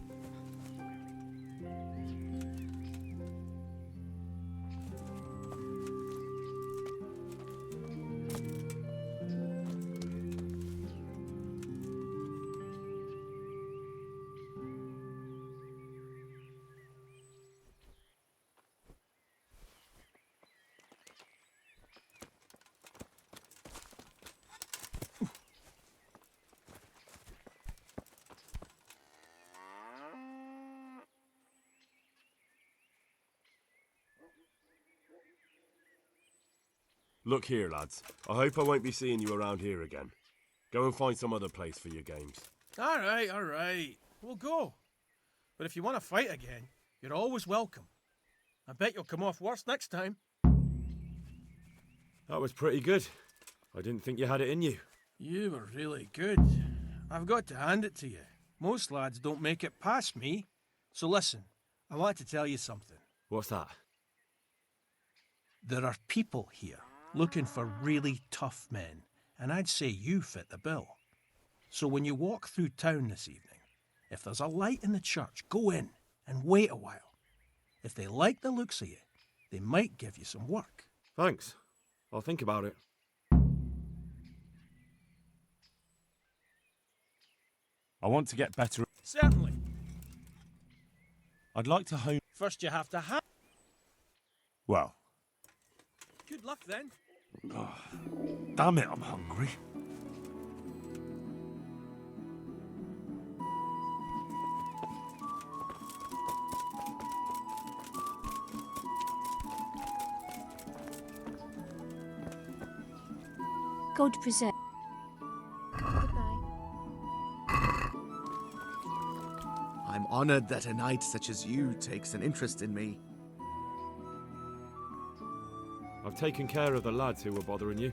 [SPEAKER 19] Look here, lads. I hope I won't be seeing you around here again. Go and find some other place for your games.
[SPEAKER 5] All right. We'll go. But if you want to fight again, you're always welcome. I bet you'll come off worse next time.
[SPEAKER 3] That was pretty good. I didn't think you had it in you.
[SPEAKER 5] You were really good. I've got to hand it to you. Most lads don't make it past me. So listen, I want to tell you something.
[SPEAKER 3] What's that?
[SPEAKER 5] There are people here looking for really tough men, and I'd say you fit the bill. So when you walk through town this evening, if there's a light in the church, go in and wait a while. If they like the looks of you, they might give you some work.
[SPEAKER 3] Thanks. I'll think about it.
[SPEAKER 7] I want to get better.
[SPEAKER 5] Certainly.
[SPEAKER 7] I'd like to hone.
[SPEAKER 5] First you have to have...
[SPEAKER 7] Well,
[SPEAKER 5] Good luck then.
[SPEAKER 7] damn it, I'm hungry.
[SPEAKER 8] God preserve.
[SPEAKER 9] I'm honored that a knight such as you takes an interest in me.
[SPEAKER 3] I've taken care of the lads who were bothering you.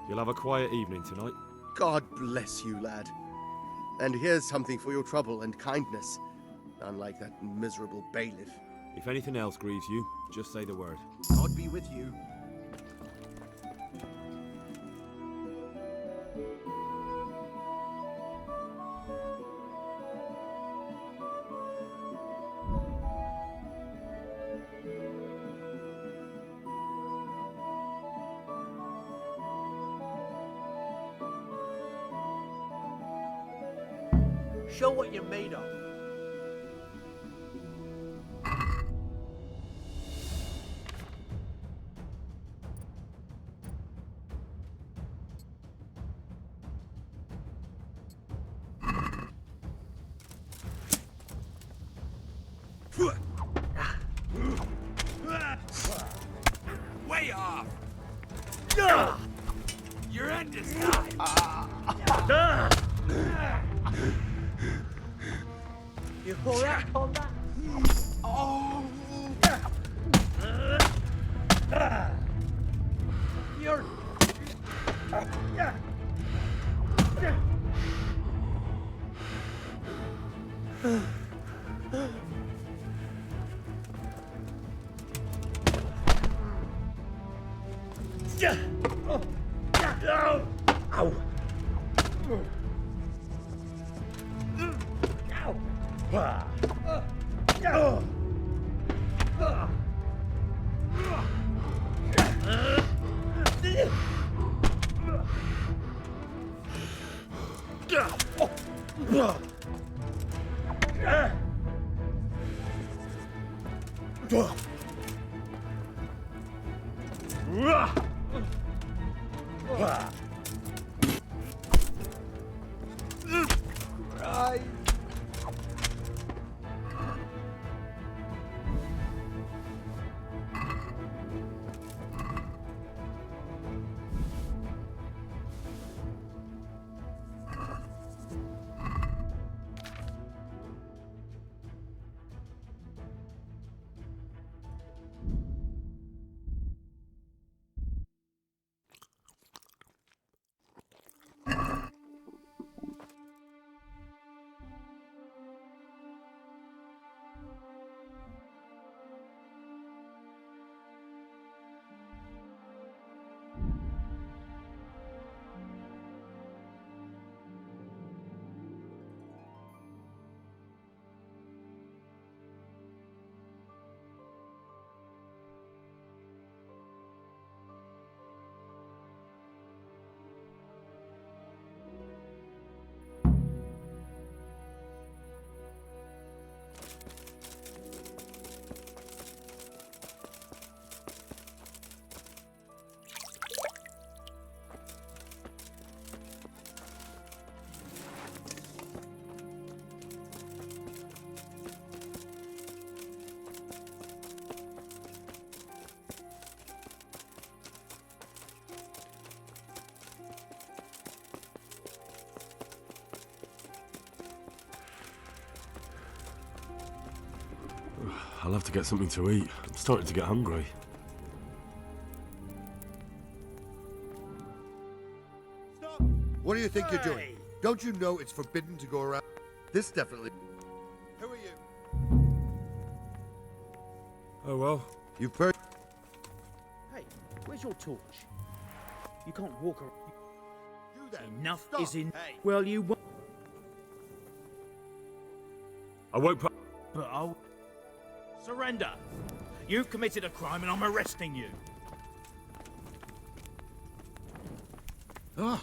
[SPEAKER 3] You'll have a quiet evening tonight.
[SPEAKER 20] God bless you, lad. And here's something for your trouble and kindness, unlike that miserable bailiff.
[SPEAKER 3] If anything else grieves you, just say the word.
[SPEAKER 9] God be with you.
[SPEAKER 2] Show what you're made of.
[SPEAKER 10] Way off! Your end is nigh!
[SPEAKER 2] You alright on that?
[SPEAKER 10] Oh!
[SPEAKER 2] You're...
[SPEAKER 10] Ow!
[SPEAKER 2] Right.
[SPEAKER 19] I'll have to get something to eat. I'm starting to get hungry.
[SPEAKER 8] What do you think you're doing? Don't you know it's forbidden to go around? This definitely... Who are you?
[SPEAKER 19] Oh well.
[SPEAKER 8] You've heard...
[SPEAKER 22] Hey, where's your torch? You can't walk around.
[SPEAKER 8] You then.
[SPEAKER 22] Enough
[SPEAKER 8] Stop.
[SPEAKER 22] is in.
[SPEAKER 8] Hey.
[SPEAKER 22] Well, you won't.
[SPEAKER 19] I won't put...
[SPEAKER 22] But I'll. Surrender! You've committed a crime and I'm arresting you.
[SPEAKER 8] Ugh.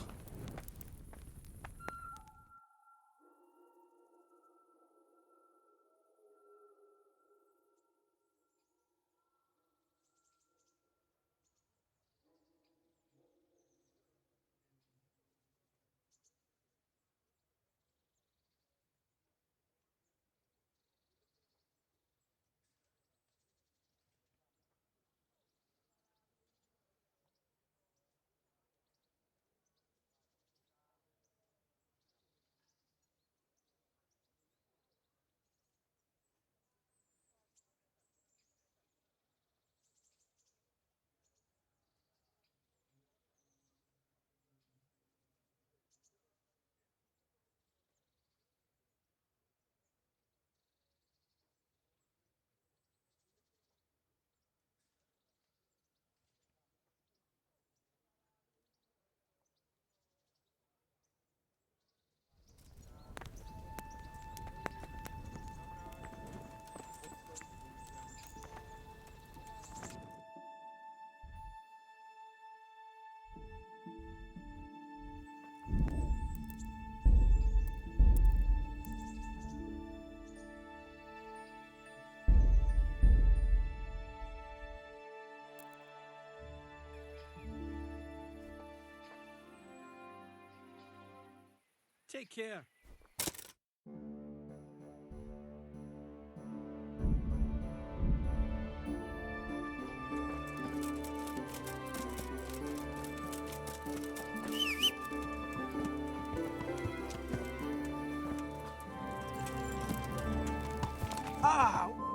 [SPEAKER 5] Take care.
[SPEAKER 22] Ow!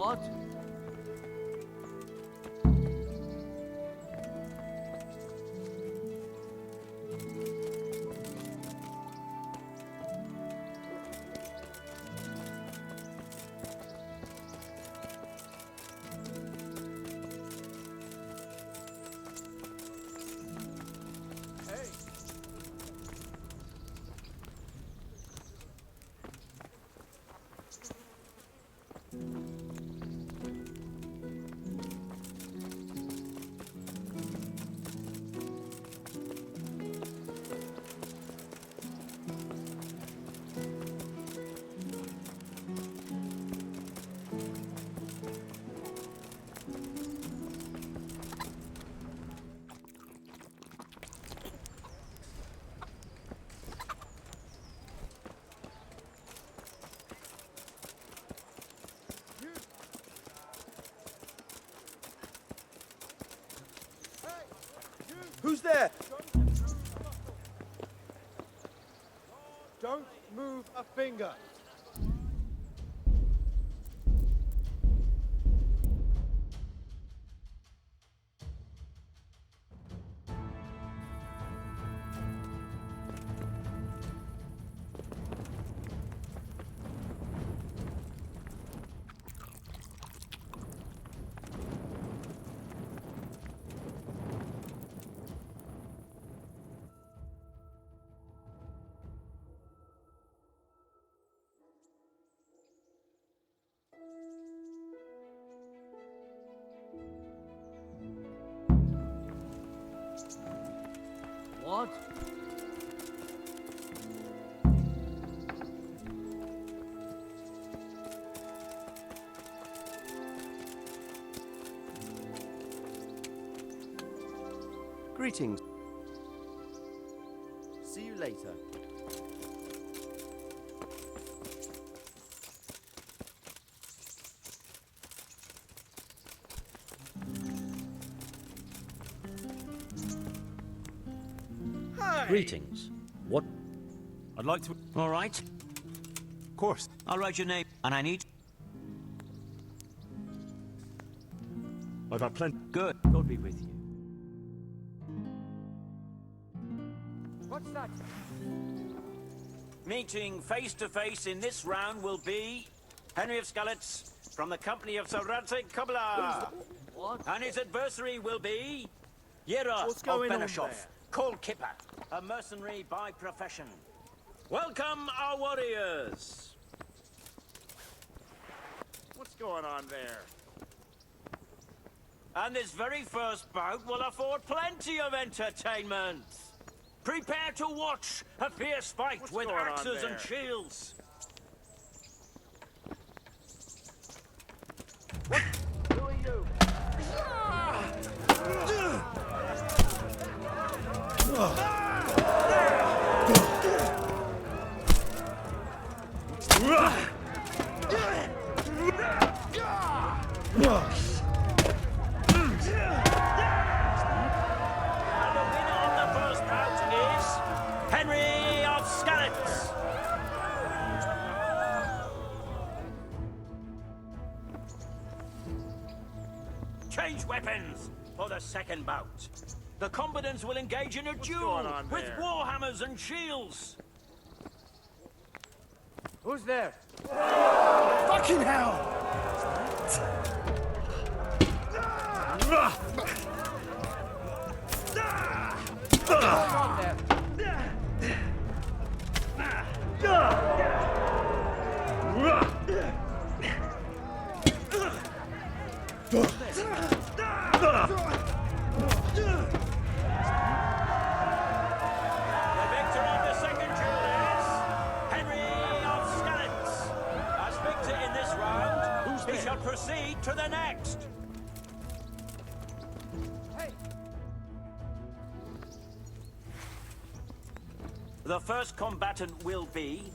[SPEAKER 23] What?
[SPEAKER 20] Who's there? Don't move a finger.
[SPEAKER 23] What?
[SPEAKER 15] Greetings. See you later.
[SPEAKER 11] Greetings. What?
[SPEAKER 16] I'd like to.
[SPEAKER 11] All right.
[SPEAKER 16] Of course.
[SPEAKER 11] I'll write your name, and I need.
[SPEAKER 3] I've had plenty.
[SPEAKER 11] Good. God be with you.
[SPEAKER 2] What's that?
[SPEAKER 11] Meeting face to face in this round will be Henry of Skalitz from the company of Sir Radzig Kobyla.
[SPEAKER 23] What?
[SPEAKER 11] And his adversary will be Yera
[SPEAKER 23] What's
[SPEAKER 11] of
[SPEAKER 23] going on
[SPEAKER 11] Benashov,
[SPEAKER 23] there?
[SPEAKER 11] called Kipper, a mercenary by profession. Welcome, our warriors.
[SPEAKER 10] What's going on there?
[SPEAKER 11] And this very first bout will afford plenty of entertainment. Prepare to watch a fierce fight
[SPEAKER 10] What's
[SPEAKER 11] with
[SPEAKER 10] going on
[SPEAKER 11] axes and
[SPEAKER 10] there?
[SPEAKER 11] shields.
[SPEAKER 2] Who are you?
[SPEAKER 11] And the winner of the first bout is Henry of Skalitz. Change weapons for the second bout. The combatants will engage in a duel
[SPEAKER 10] going on
[SPEAKER 11] with
[SPEAKER 10] there?
[SPEAKER 11] warhammers and shields.
[SPEAKER 2] Who's there?
[SPEAKER 10] Fucking hell!
[SPEAKER 2] What's going on there?
[SPEAKER 11] The victor of the second duel is Henry of Skalitz. As victor in this round, he shall proceed to the next.
[SPEAKER 2] Hey,
[SPEAKER 11] The first combatant will be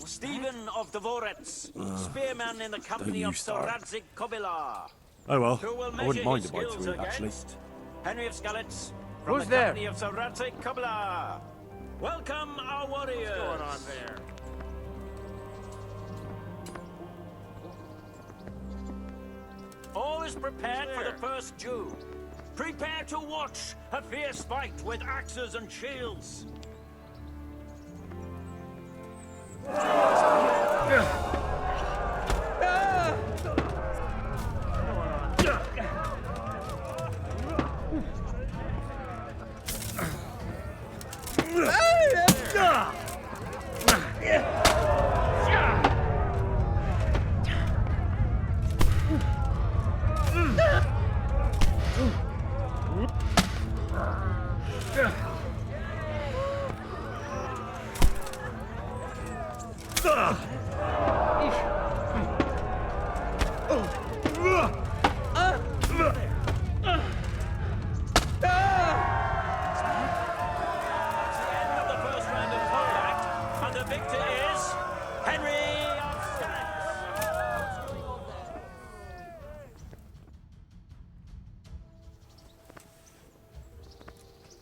[SPEAKER 11] Stephen of Deliverance, spearman in the company of Sir Radzig Kobyla.
[SPEAKER 3] Oh well,
[SPEAKER 11] Who will
[SPEAKER 3] I
[SPEAKER 11] measure
[SPEAKER 3] wouldn't mind
[SPEAKER 11] his
[SPEAKER 3] a bite
[SPEAKER 11] skills
[SPEAKER 3] to eat, actually.
[SPEAKER 11] against Henry of Skalitz from
[SPEAKER 2] Who's
[SPEAKER 11] the
[SPEAKER 2] there?
[SPEAKER 11] company of Sir Radzig Kobyla. Welcome, our warriors.
[SPEAKER 10] What's going on there?
[SPEAKER 11] All is prepared for the first Jew. Prepare to watch a fierce fight with axes and shields.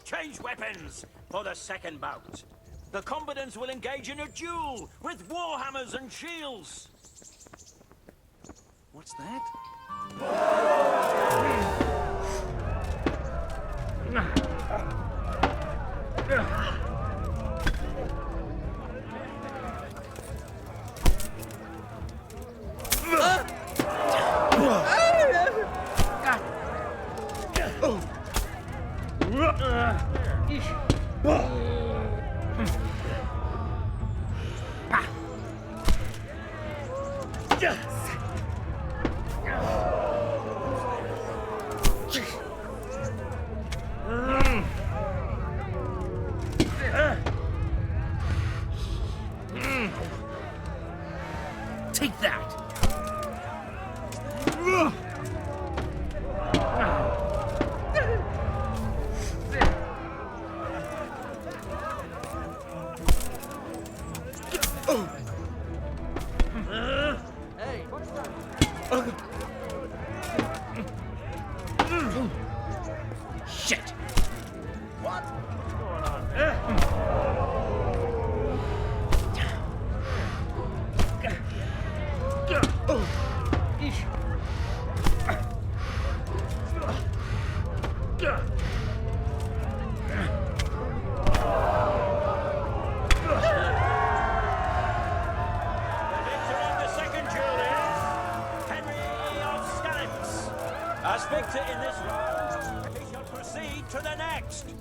[SPEAKER 11] Change weapons for the second bout. The combatants will engage in a duel with warhammers and shields.
[SPEAKER 15] What's that?
[SPEAKER 11] Take that!
[SPEAKER 2] Hey, what's that?
[SPEAKER 11] Shit!
[SPEAKER 2] What?
[SPEAKER 11] As victor in this round, we shall proceed to the next.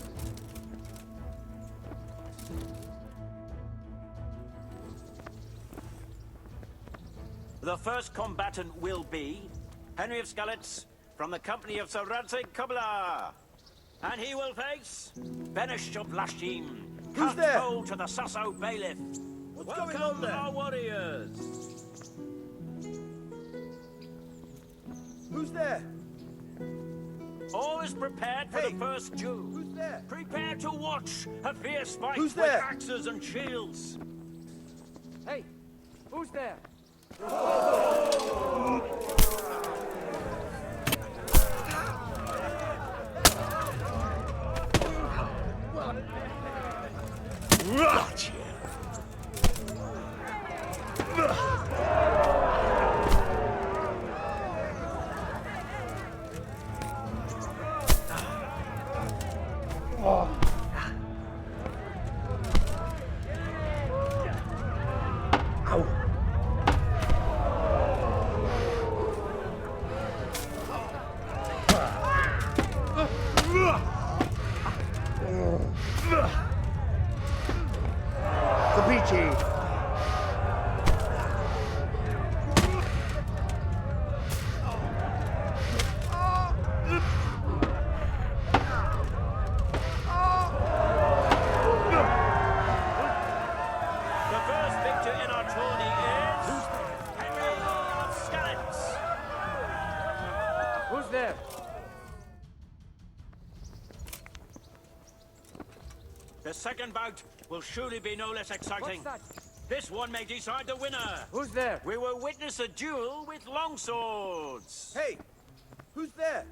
[SPEAKER 11] The first combatant will be Henry of Skalitz from the company of Sir Radzik Kubla. And he will face Benish of Lashim,
[SPEAKER 20] Who's there?
[SPEAKER 11] Constable to the Sasso Bailiff.
[SPEAKER 20] What's going on there?
[SPEAKER 11] Our warriors.
[SPEAKER 20] Who's there?
[SPEAKER 11] All is prepared for the first Jew.
[SPEAKER 20] Who's there?
[SPEAKER 11] Prepare to watch a fierce fight
[SPEAKER 20] Who's
[SPEAKER 11] with
[SPEAKER 20] there?
[SPEAKER 11] axes and shields.
[SPEAKER 2] Hey, who's there?
[SPEAKER 11] Gotcha.
[SPEAKER 20] Capici?
[SPEAKER 11] The first victor in our tourney is Henry of Skalitz.
[SPEAKER 2] Who's there?
[SPEAKER 11] The second bout will surely be no less exciting.
[SPEAKER 2] What's that?
[SPEAKER 11] This one may decide the winner.
[SPEAKER 2] Who's there?
[SPEAKER 11] We will witness a duel with longswords.
[SPEAKER 20] Hey, who's there?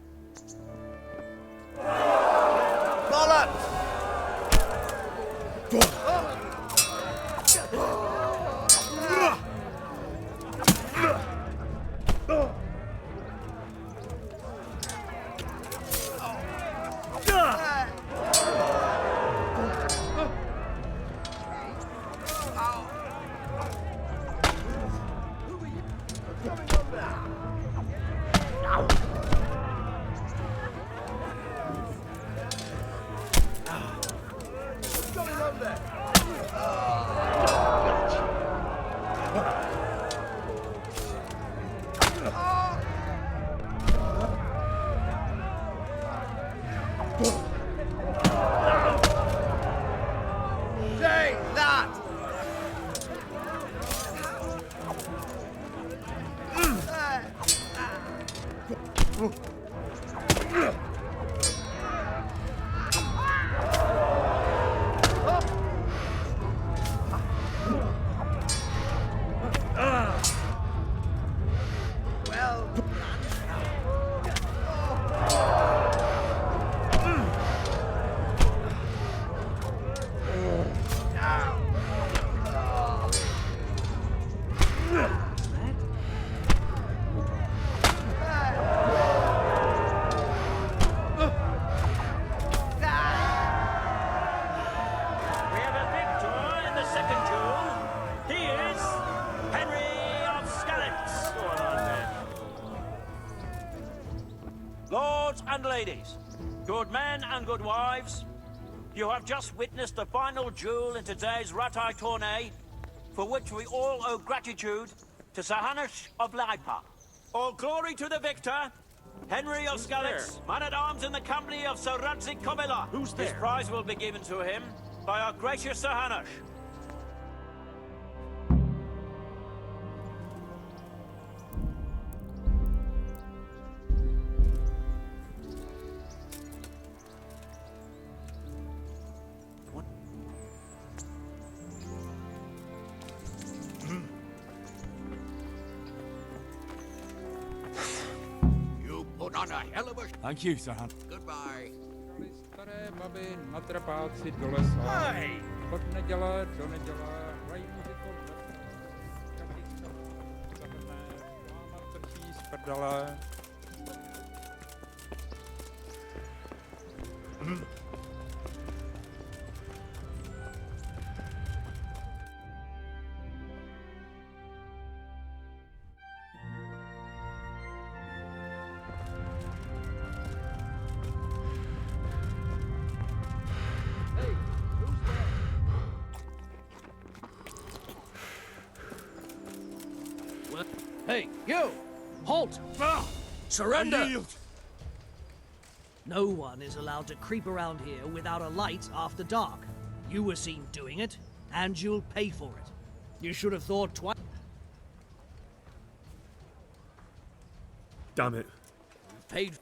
[SPEAKER 2] down there!
[SPEAKER 15] Take that!
[SPEAKER 11] We have a victor in the second duel. He is Henry of Skalitz. Go on then. Lords and ladies, good men and good wives, you have just witnessed the final duel in today's Ratai tourney, for which we all owe gratitude to Sahanash of Laipa. All glory to the victor, Henry of Skalitz, man-at-arms in the company of Sir Radzik Kobila.
[SPEAKER 18] Who's
[SPEAKER 11] His
[SPEAKER 18] there?
[SPEAKER 11] prize will be given to him by our gracious Sahanash.
[SPEAKER 2] You put on a hell of a...
[SPEAKER 7] Thank you, Sir Han.
[SPEAKER 2] Goodbye.
[SPEAKER 12] Staré baby, natrapáci do lesa. Od neděle do neděle, hrají muziku v lese. Každý se zahrne, máma trčí z prdele.
[SPEAKER 23] What? Hey, you! Halt! Surrender! No one is allowed to creep around here without a light after dark. You were seen doing it, and you'll pay for it. You should have thought twice.
[SPEAKER 3] Damn it.
[SPEAKER 23] Paid.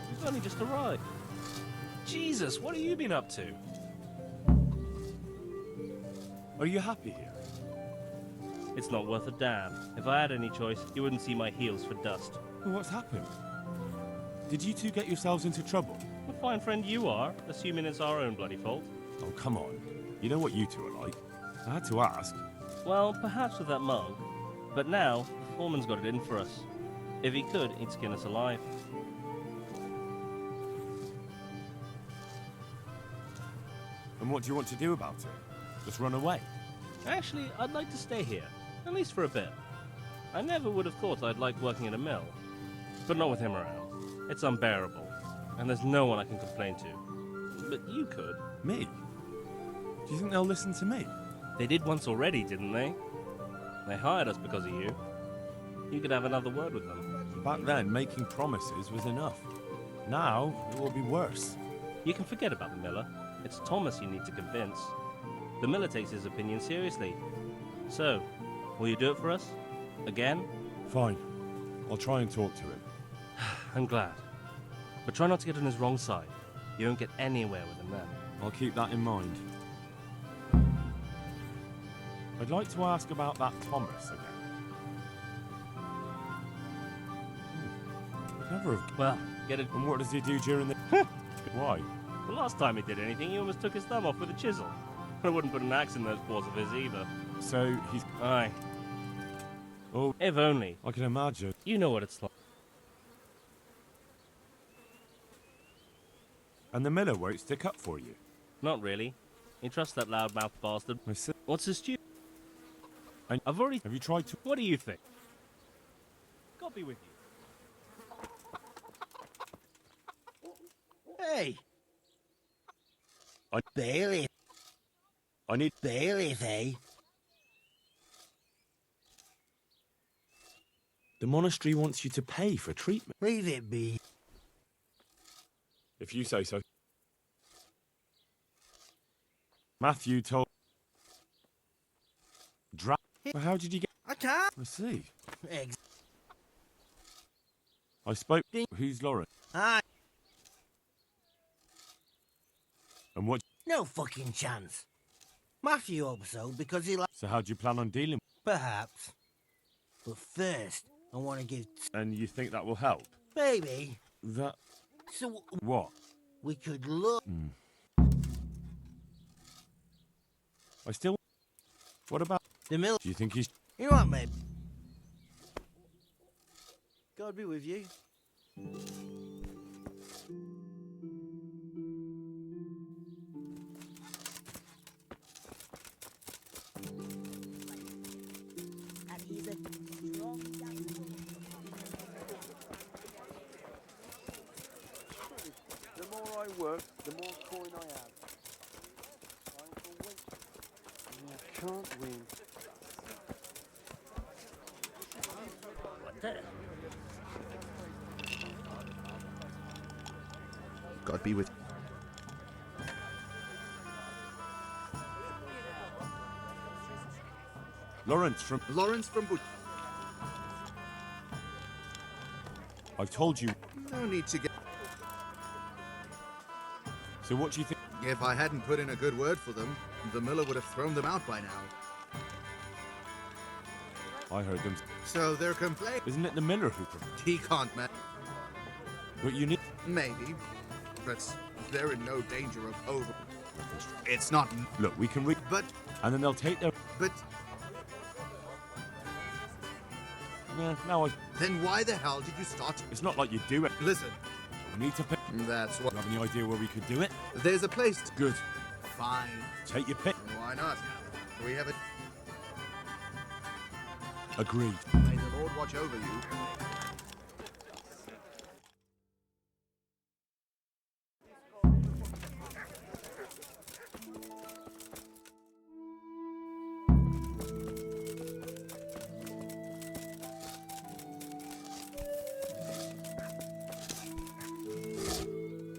[SPEAKER 14] We've only just arrived. Jesus, what have you been up to?
[SPEAKER 7] Are you happy here?
[SPEAKER 14] It's not worth a damn. If I had any choice, you wouldn't see my heels for dust.
[SPEAKER 7] Well, what's happened? Did you two get yourselves into trouble?
[SPEAKER 14] A fine friend you are, assuming it's our own bloody fault.
[SPEAKER 7] Oh, come on. You know what you two are like. I had to ask.
[SPEAKER 14] Well, perhaps with that mug. But now, the foreman's got it in for us. If he could, he'd skin us alive.
[SPEAKER 7] And what do you want to do about it? Just run away?
[SPEAKER 14] Actually, I'd like to stay here, at least for a bit. I never would have thought I'd like working in a mill. But not with him around. It's unbearable. and there's no one I can complain to. But you could.
[SPEAKER 7] Me? Do you think they'll listen to me?
[SPEAKER 14] They did once already, didn't they? They hired us because of you. You could have another word with them.
[SPEAKER 7] Back then, making promises was enough. Now, it will be worse.
[SPEAKER 14] You can forget about the miller. It's Thomas you need to convince. The miller takes his opinion seriously. So, will you do it for us? Again?
[SPEAKER 7] Fine. I'll try and talk to him.
[SPEAKER 14] I'm glad. But try not to get on his wrong side. You won't get anywhere with him then.
[SPEAKER 7] I'll keep that in mind. I'd like to ask about that Thomas again. Never have...
[SPEAKER 14] Well, get it...
[SPEAKER 7] And what does he do during the... Why?
[SPEAKER 14] The last time he did anything, he almost took his thumb off with a chisel. I wouldn't put an axe in those paws of his either.
[SPEAKER 7] So, he's...
[SPEAKER 14] Aye.
[SPEAKER 7] Oh...
[SPEAKER 14] If only.
[SPEAKER 7] I can imagine.
[SPEAKER 14] You know what it's like.
[SPEAKER 7] And the miller won't stick up for you?
[SPEAKER 14] Not really. He trusts that loudmouth bastard. What's his stew? I've already...
[SPEAKER 7] Have you tried to...
[SPEAKER 14] What do you think? God be with you.
[SPEAKER 1] Hey!
[SPEAKER 7] Bailey. I need...
[SPEAKER 1] Bailiff, eh?
[SPEAKER 7] The monastery wants you to pay for treatment.
[SPEAKER 1] Leave it be.
[SPEAKER 7] If you say so. Matthew told... Well, how did you get...
[SPEAKER 1] I can't.
[SPEAKER 7] I see.
[SPEAKER 1] Eggs.
[SPEAKER 7] I spoke... Who's Lauren?
[SPEAKER 1] Aye.
[SPEAKER 7] And what...
[SPEAKER 1] No fucking chance. Matthew hopes so because he
[SPEAKER 7] So how do you plan on dealing...
[SPEAKER 1] Perhaps. But first, I want to give...
[SPEAKER 7] And you think that will help?
[SPEAKER 1] Maybe.
[SPEAKER 7] That...
[SPEAKER 1] So...
[SPEAKER 7] What?
[SPEAKER 1] We could look...
[SPEAKER 7] I still... What about...
[SPEAKER 1] The mill...
[SPEAKER 7] Do you think he's...
[SPEAKER 1] You know what, mate? God be with you.
[SPEAKER 10] The more I work, the more coin I have. Time for wait. I can't win.
[SPEAKER 1] What the?
[SPEAKER 9] God be with...
[SPEAKER 7] Lawrence from... I've told you...
[SPEAKER 9] No need to get...
[SPEAKER 7] So what do you think...
[SPEAKER 9] If I hadn't put in a good word for them, the miller would have thrown them out by now.
[SPEAKER 7] I heard them...
[SPEAKER 9] So they're complaining.
[SPEAKER 7] Isn't it the miller who...
[SPEAKER 9] He can't, man.
[SPEAKER 7] But you need...
[SPEAKER 9] Maybe. But they're in no danger of over... It's not...
[SPEAKER 7] Look, we can read...
[SPEAKER 9] But...
[SPEAKER 7] And then they'll take their...
[SPEAKER 9] But...
[SPEAKER 7] Now I...
[SPEAKER 9] Then why the hell did you start...
[SPEAKER 7] It's not like you do it.
[SPEAKER 9] Listen.
[SPEAKER 7] We need to pick...
[SPEAKER 9] That's what...
[SPEAKER 7] Do you have any idea where we could do it?
[SPEAKER 9] There's a place...
[SPEAKER 7] Good.
[SPEAKER 9] Fine.
[SPEAKER 7] Take your pick.
[SPEAKER 9] Why not? We have it...
[SPEAKER 7] Agreed.
[SPEAKER 9] May the Lord watch over you.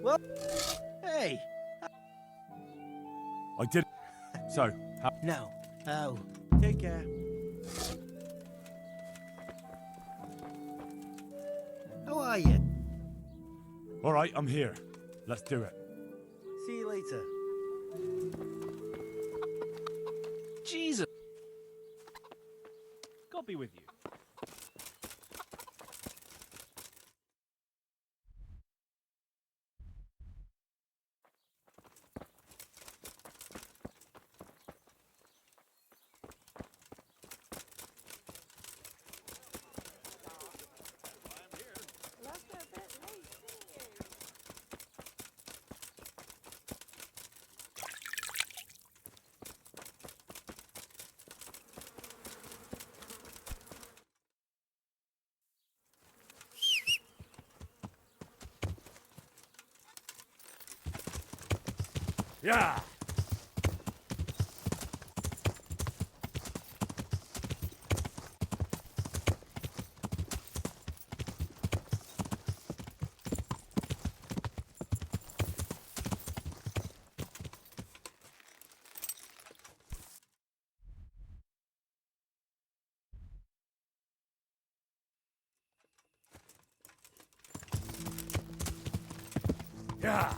[SPEAKER 1] Well, hey.
[SPEAKER 7] I did... So, how...
[SPEAKER 1] No. Oh. Take care. How are you?
[SPEAKER 7] All right, I'm here. Let's do it.
[SPEAKER 1] See you later.
[SPEAKER 14] Jesus! God be with you.
[SPEAKER 3] Yeah. Yeah.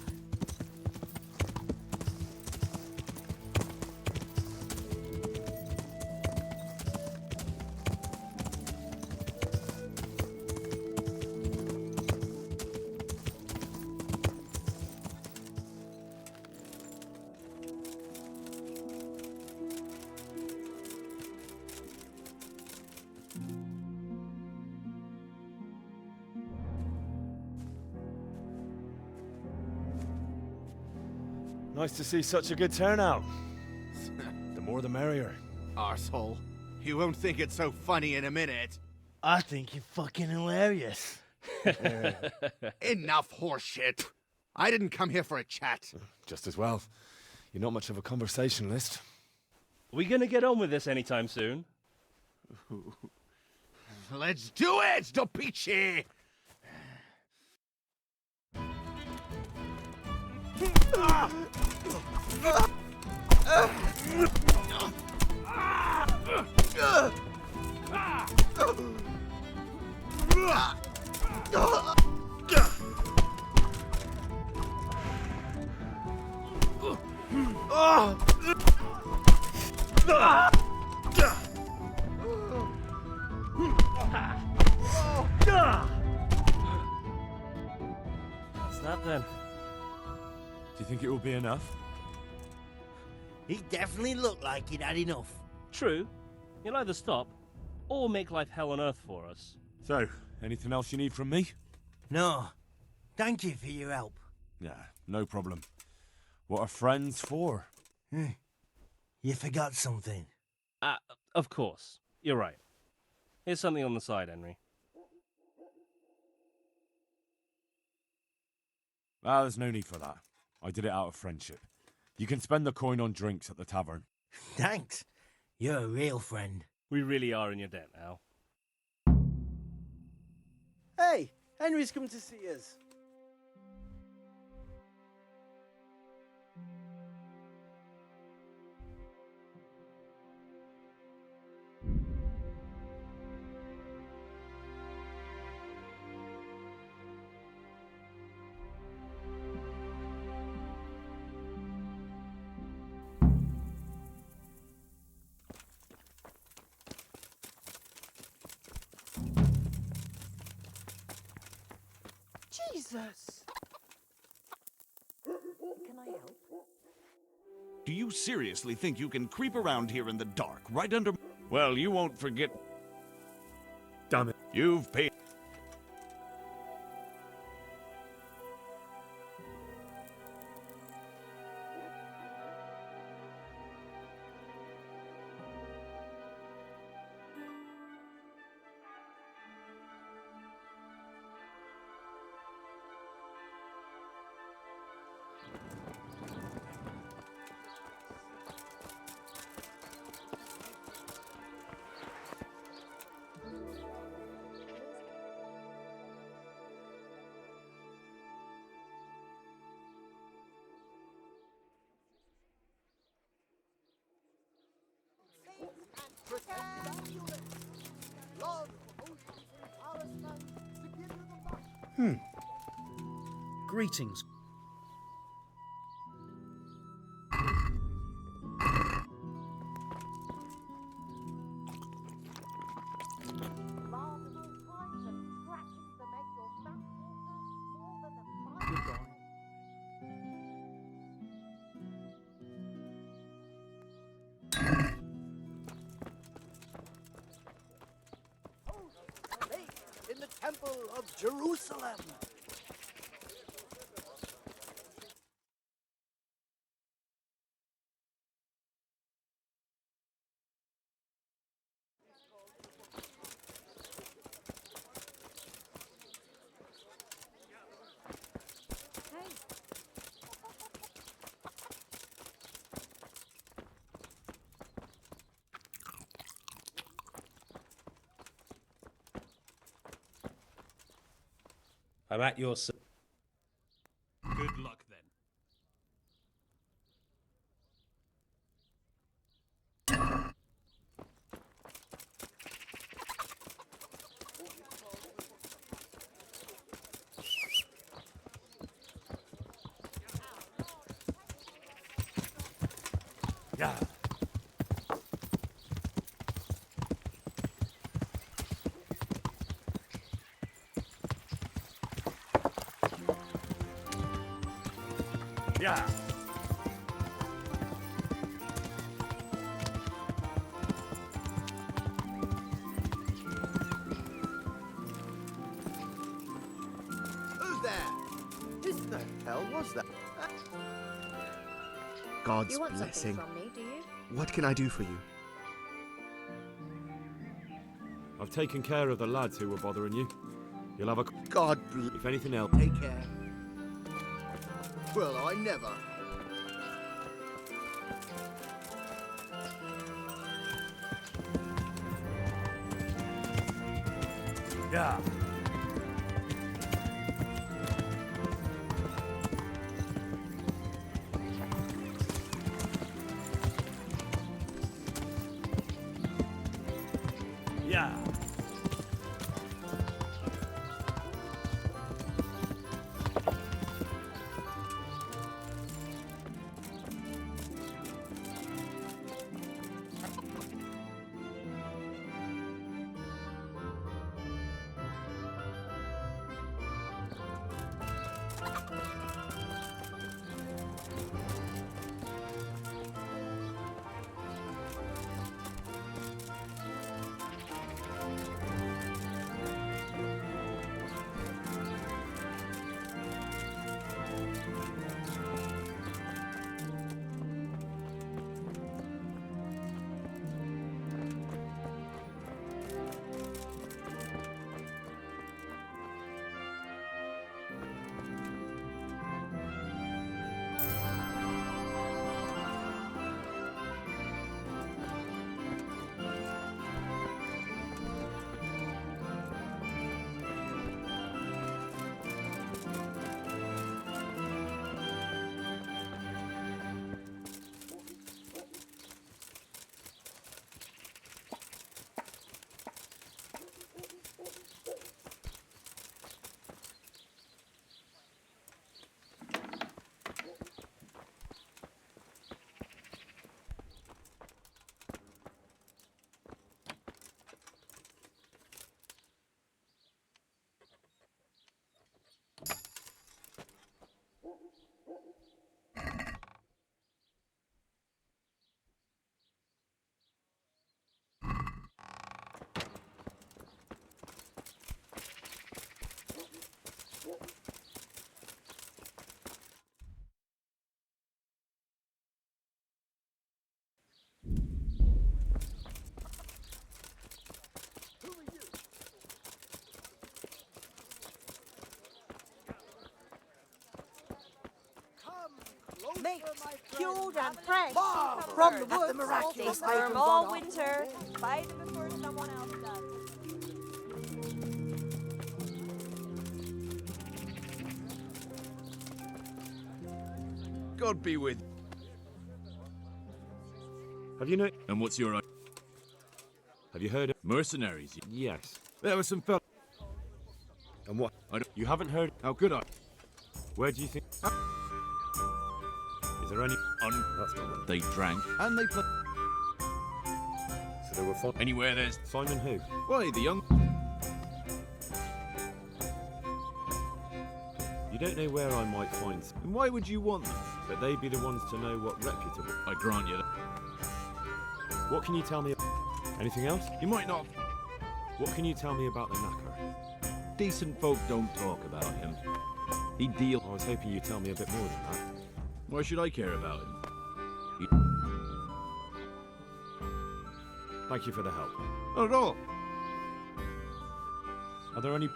[SPEAKER 3] Nice to see such a good turnout. The more the merrier.
[SPEAKER 9] Arsehole. You won't think it's so funny in a minute.
[SPEAKER 1] I think you're fucking hilarious.
[SPEAKER 9] Enough horseshit. I didn't come here for a chat.
[SPEAKER 3] Just as well. You're not much of a conversationalist.
[SPEAKER 14] Are we gonna get on with this anytime soon?
[SPEAKER 9] Let's do it, Dopici!
[SPEAKER 14] What's that then?
[SPEAKER 7] Do you think it will be enough?
[SPEAKER 1] He definitely looked like he'd had enough.
[SPEAKER 14] True. You'll either stop or make life hell on earth for us.
[SPEAKER 7] So, anything else you need from me?
[SPEAKER 1] No. Thank you for your help.
[SPEAKER 7] Yeah, no problem. What are friends for?
[SPEAKER 1] You forgot something.
[SPEAKER 14] Of course. You're right. Here's something on the side, Henry.
[SPEAKER 7] Ah, there's no need for that. I did it out of friendship. You can spend the coin on drinks at the tavern.
[SPEAKER 1] Thanks. You're a real friend.
[SPEAKER 14] We really are in your debt now.
[SPEAKER 13] Hey, Henry's come to see us.
[SPEAKER 2] Jesus! Can I help?
[SPEAKER 17] Do you seriously think you can creep around here in the dark, right under... Well, you won't forget...
[SPEAKER 3] Damn it.
[SPEAKER 17] You've paid...
[SPEAKER 16] Greetings.
[SPEAKER 2] In the Temple of Jerusalem.
[SPEAKER 4] I'm at your service.
[SPEAKER 17] Good luck then.
[SPEAKER 3] Yeah. Yeah.
[SPEAKER 9] Who's there? Who the hell was that? God's
[SPEAKER 6] You want
[SPEAKER 9] blessing.
[SPEAKER 6] something from me, do you?
[SPEAKER 9] What can I do for you?
[SPEAKER 3] I've taken care of the lads who were bothering you. You'll have a...
[SPEAKER 9] God bless.
[SPEAKER 3] If anything else...
[SPEAKER 9] Take care. Well, I never.
[SPEAKER 3] Yeah. Yeah.
[SPEAKER 2] Meat,
[SPEAKER 6] Cured and fresh.
[SPEAKER 2] from the woods.
[SPEAKER 6] Miraculous items all winter. Buy them before someone else does.
[SPEAKER 17] God be with.
[SPEAKER 3] Have you know...
[SPEAKER 17] And what's your...
[SPEAKER 3] Have you heard of...
[SPEAKER 17] Mercenaries?
[SPEAKER 3] Yes.
[SPEAKER 17] There were some fellas.
[SPEAKER 3] And what?
[SPEAKER 17] I don't...
[SPEAKER 3] You haven't heard...
[SPEAKER 17] How could I?
[SPEAKER 3] Where do you think... Is there any... That's not right.
[SPEAKER 17] They drank and they played.
[SPEAKER 3] So there were...
[SPEAKER 17] Anywhere there's...
[SPEAKER 3] Simon who?
[SPEAKER 17] Why, the young...
[SPEAKER 3] You don't know where I might find some.
[SPEAKER 17] And why would you want them?
[SPEAKER 3] But they'd be the ones to know what reputable...
[SPEAKER 17] I grant you that.
[SPEAKER 3] What can you tell me... Anything else?
[SPEAKER 17] You might not...
[SPEAKER 3] What can you tell me about the knacker?
[SPEAKER 17] Decent folk don't talk about him. He deal...
[SPEAKER 3] I was hoping you'd tell me a bit more than that.
[SPEAKER 17] Why should I care about him?
[SPEAKER 3] Thank you for the help.
[SPEAKER 17] Not at all.
[SPEAKER 3] Are there any...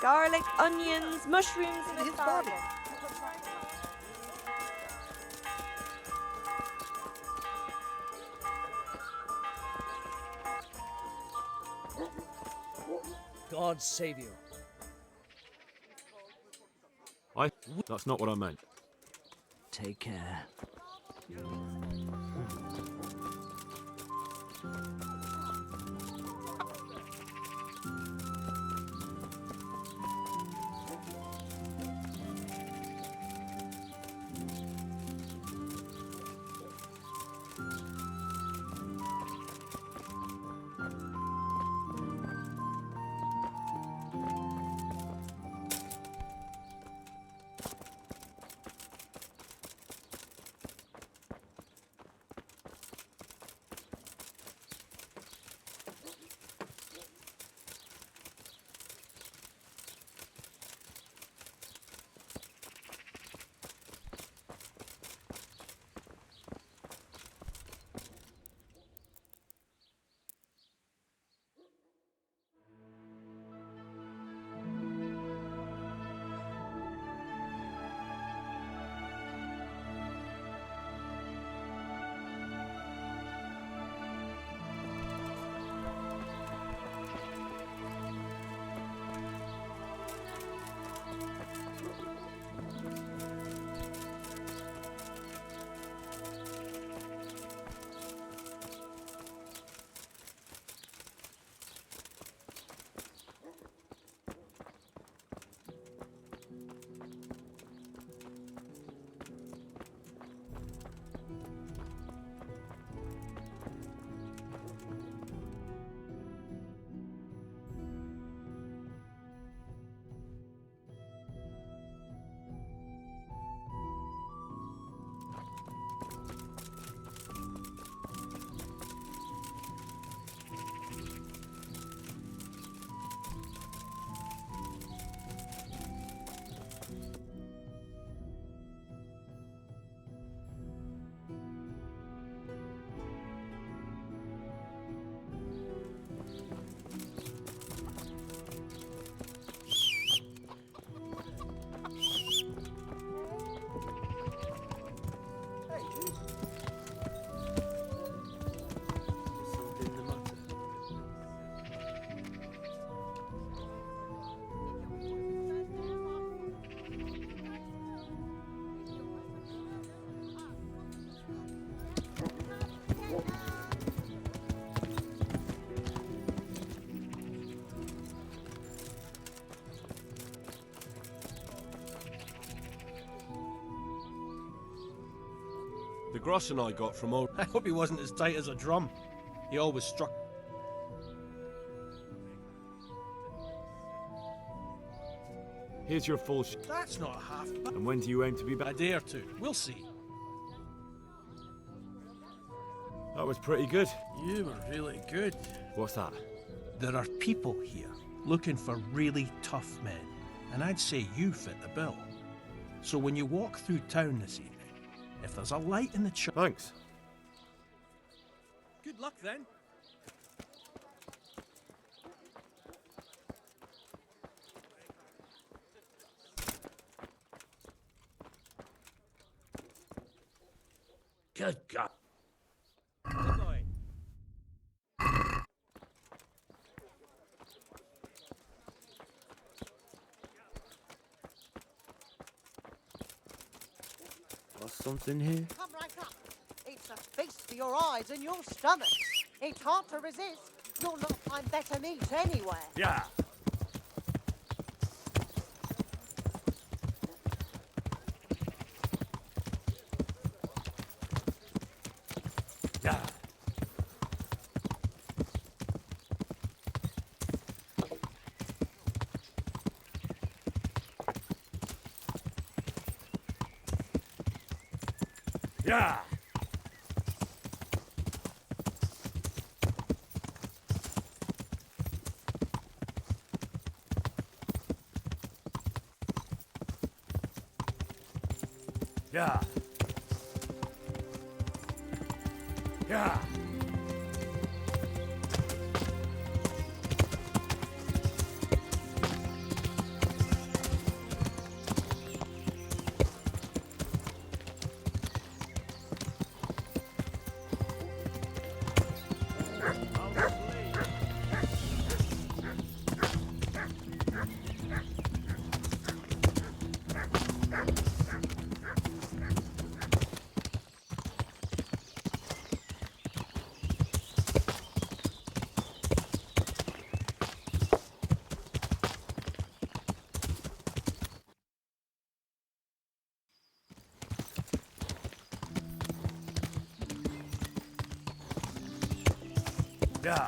[SPEAKER 6] Garlic, onions, mushrooms, and asparagus.
[SPEAKER 23] God save you.
[SPEAKER 3] That's not what I meant.
[SPEAKER 23] Take care.
[SPEAKER 4] The groschen I got from old...
[SPEAKER 5] I hope he wasn't as tight as a drum. He always struck...
[SPEAKER 3] Here's your full
[SPEAKER 5] That's not half bad.
[SPEAKER 3] And when do you aim to be back?
[SPEAKER 5] A day or two. We'll see.
[SPEAKER 3] That was pretty good.
[SPEAKER 5] You were really good.
[SPEAKER 3] What's that?
[SPEAKER 5] There are people here looking for really tough men, and I'd say you fit the bill. So when you walk through town this evening, if there's a light in the church...
[SPEAKER 3] Thanks.
[SPEAKER 5] Good luck then.
[SPEAKER 18] Good God.
[SPEAKER 1] Got something here?
[SPEAKER 2] Come right up. It's a feast for your eyes and your stomach. It's hard to resist. You'll not find better meat anywhere.
[SPEAKER 3] Yeah. Yeah. Yeah. Yeah. Yeah. Yeah.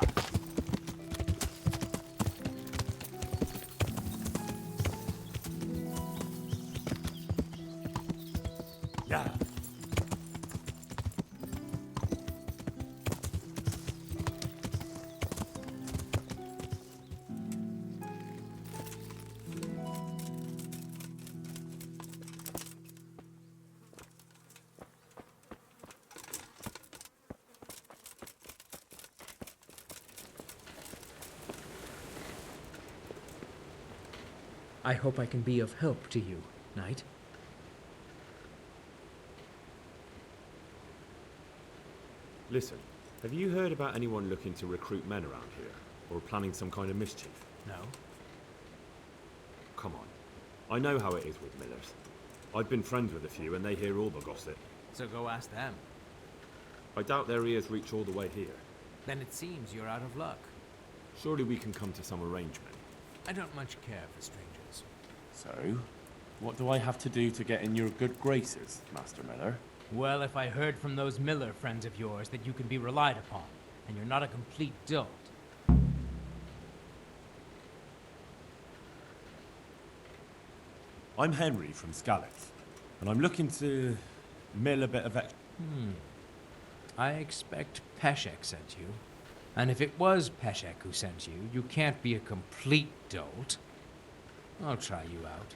[SPEAKER 3] Yeah.
[SPEAKER 8] I hope I can be of help to you, Knight.
[SPEAKER 3] Listen, have you heard about anyone looking to recruit men around here? Or planning some kind of mischief?
[SPEAKER 8] No.
[SPEAKER 3] Come on. I know how it is with millers. I've been friends with a few and they hear all the gossip.
[SPEAKER 19] So go ask them.
[SPEAKER 3] I doubt their ears reach all the way here.
[SPEAKER 19] Then it seems you're out of luck.
[SPEAKER 3] Surely we can come to some arrangement.
[SPEAKER 19] I don't much care for strangers.
[SPEAKER 7] So, what do I have to do to get in your good graces, Master Miller?
[SPEAKER 19] Well, if I heard from those Miller friends of yours that you can be relied upon, and you're not a complete dolt.
[SPEAKER 7] I'm Henry from Scalleth, and I'm looking to mill a bit of extra.
[SPEAKER 19] I expect Peshek sent you. And if it was Peshek who sent you, you can't be a complete dolt. I'll try you out.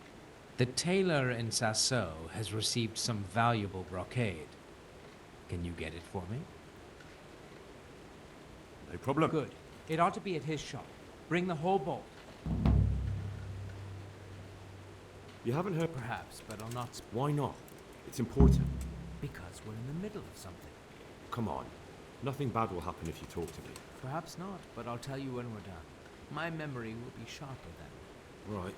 [SPEAKER 19] The tailor in Sasso has received some valuable brocade. Can you get it for me?
[SPEAKER 7] No problem.
[SPEAKER 19] Good. It ought to be at his shop. Bring the whole bolt.
[SPEAKER 3] You haven't heard?
[SPEAKER 19] Perhaps, but I'll not.
[SPEAKER 3] Why not? It's important.
[SPEAKER 19] Because we're in the middle of something.
[SPEAKER 3] Come on. Nothing bad will happen if you talk to me.
[SPEAKER 19] Perhaps not, but I'll tell you when we're done. My memory will be sharper then.
[SPEAKER 3] Right.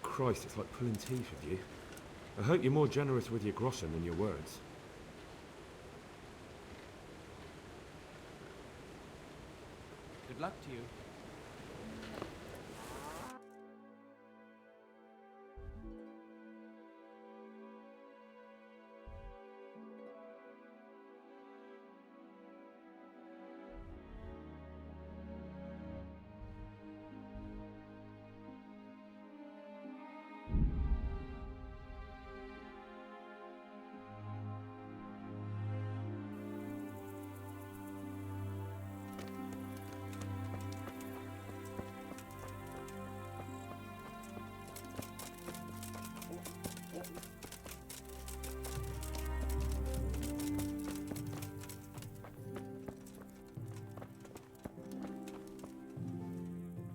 [SPEAKER 3] Christ, it's like pulling teeth with you. I hope you're more generous with your groschen than your words.
[SPEAKER 19] Good luck to you.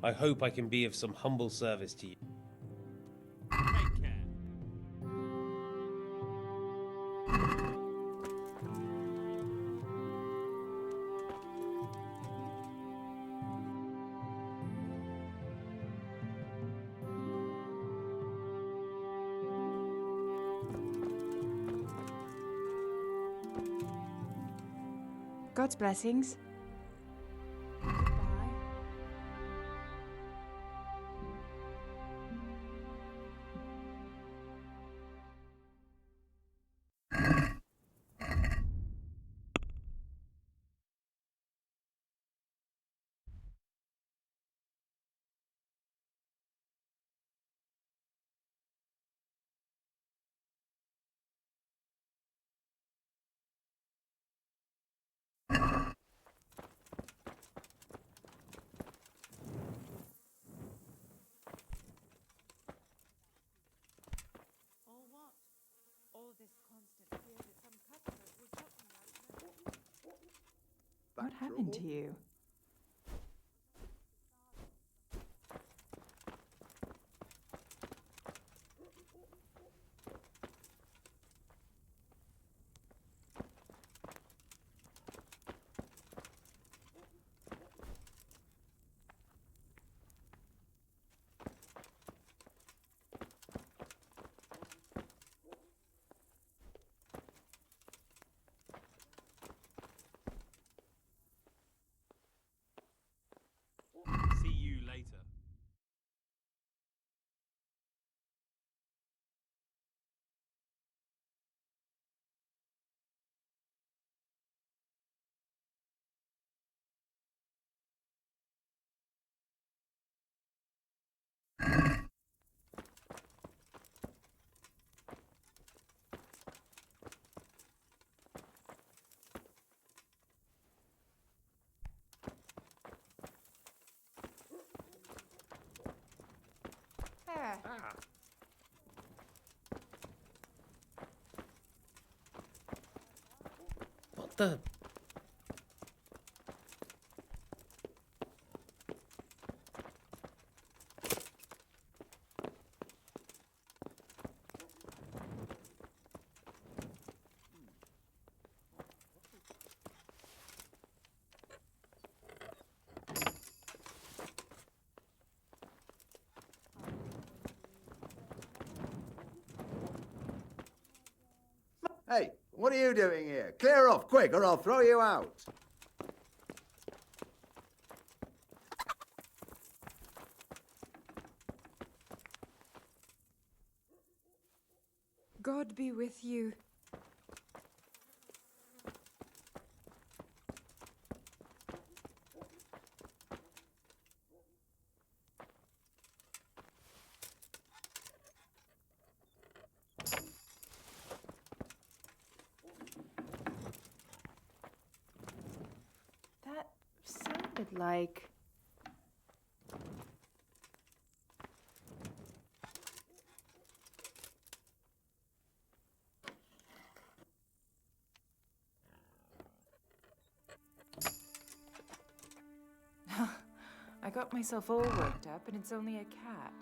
[SPEAKER 14] I hope I can be of some humble service to you.
[SPEAKER 6] God's blessings. What happened to you?
[SPEAKER 8] What the?
[SPEAKER 20] Hey, what are you doing here? Clear off, quick, or I'll throw you out.
[SPEAKER 21] God be with you. That sounded like... I got myself all worked up, and it's only a cat.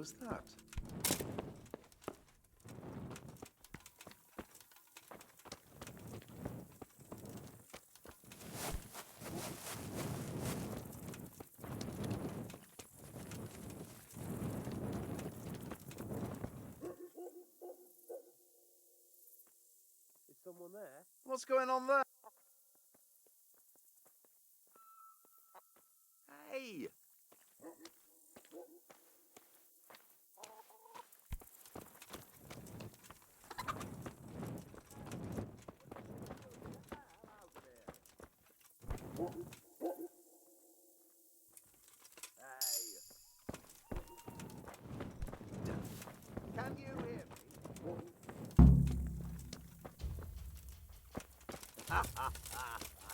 [SPEAKER 20] was that?
[SPEAKER 13] Is someone there?
[SPEAKER 20] What's going on there? Hey! Can you hear me?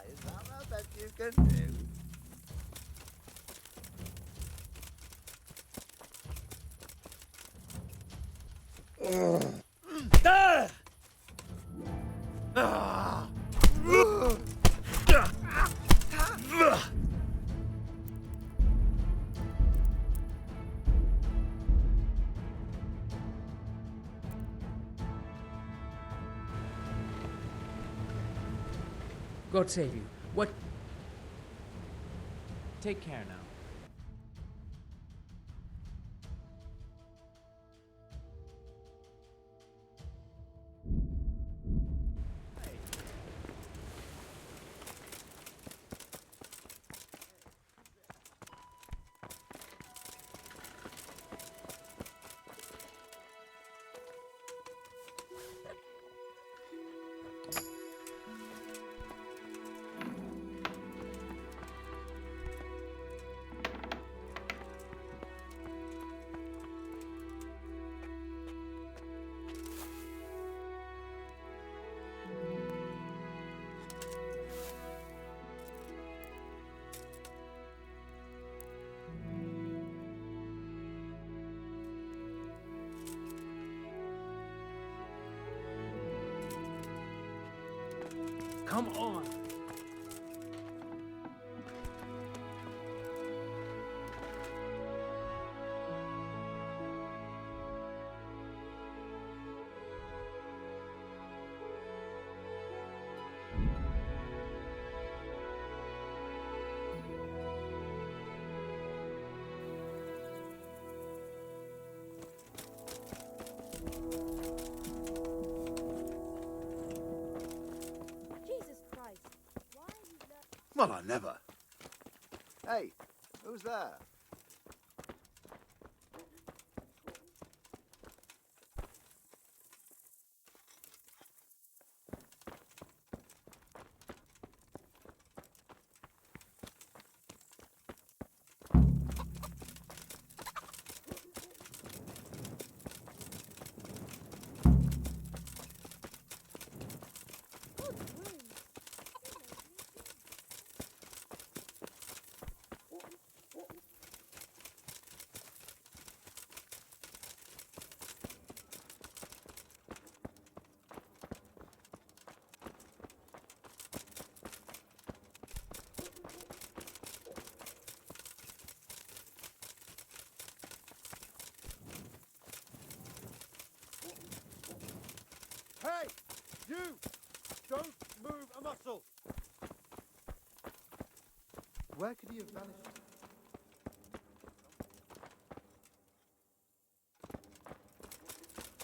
[SPEAKER 20] Is that the best you can do?
[SPEAKER 8] God save you. What?
[SPEAKER 19] Take care now.
[SPEAKER 5] Come on.
[SPEAKER 20] Well, I never. Hey, who's there?
[SPEAKER 13] Hey! You! Don't move a muscle!
[SPEAKER 20] Where could he have vanished?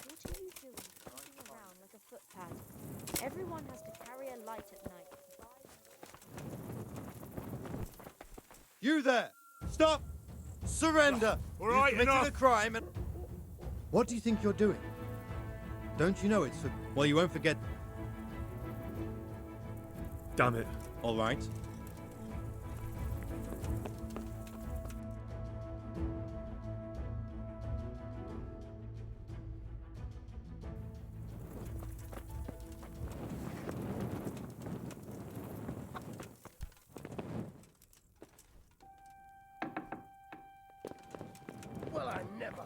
[SPEAKER 11] What are you doing walking around like a footpad? Everyone has to carry a light at night.
[SPEAKER 13] You there! Stop! Surrender!
[SPEAKER 17] All right,
[SPEAKER 13] You've committed
[SPEAKER 17] enough.
[SPEAKER 13] a crime and... What do you think you're doing? Don't you know it's for... Well, you won't forget...
[SPEAKER 3] Damn it.
[SPEAKER 13] All right.
[SPEAKER 18] Well, I never.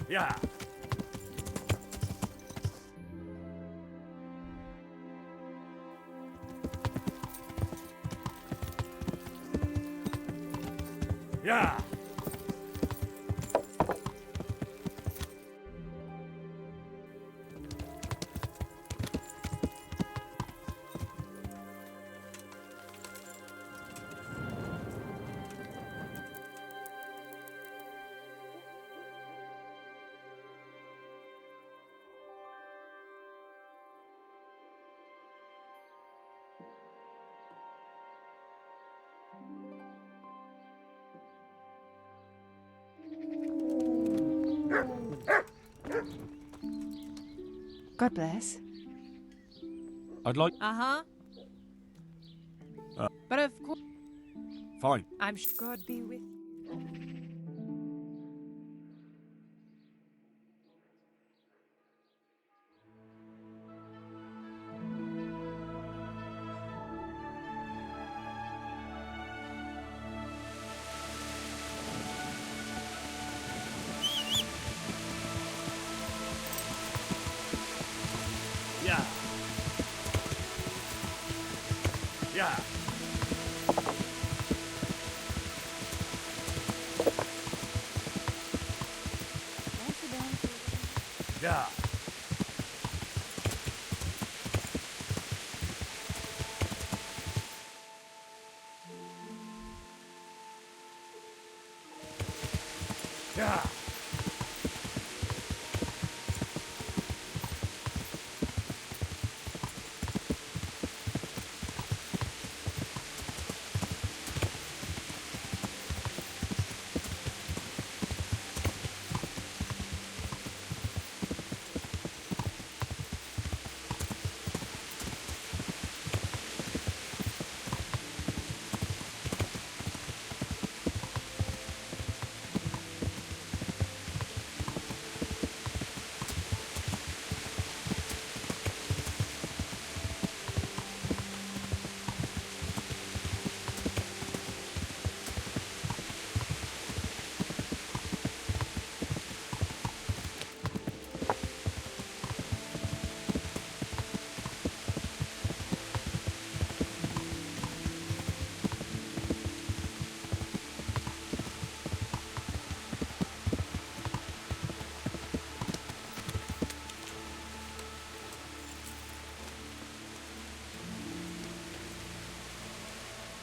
[SPEAKER 3] Yeah. Yeah.
[SPEAKER 21] God bless.
[SPEAKER 7] I'd like.
[SPEAKER 21] Uh-huh. But of course,
[SPEAKER 7] Fine.
[SPEAKER 21] I'm sure God be with you.
[SPEAKER 3] Yeah. Yeah. Yeah. Yeah.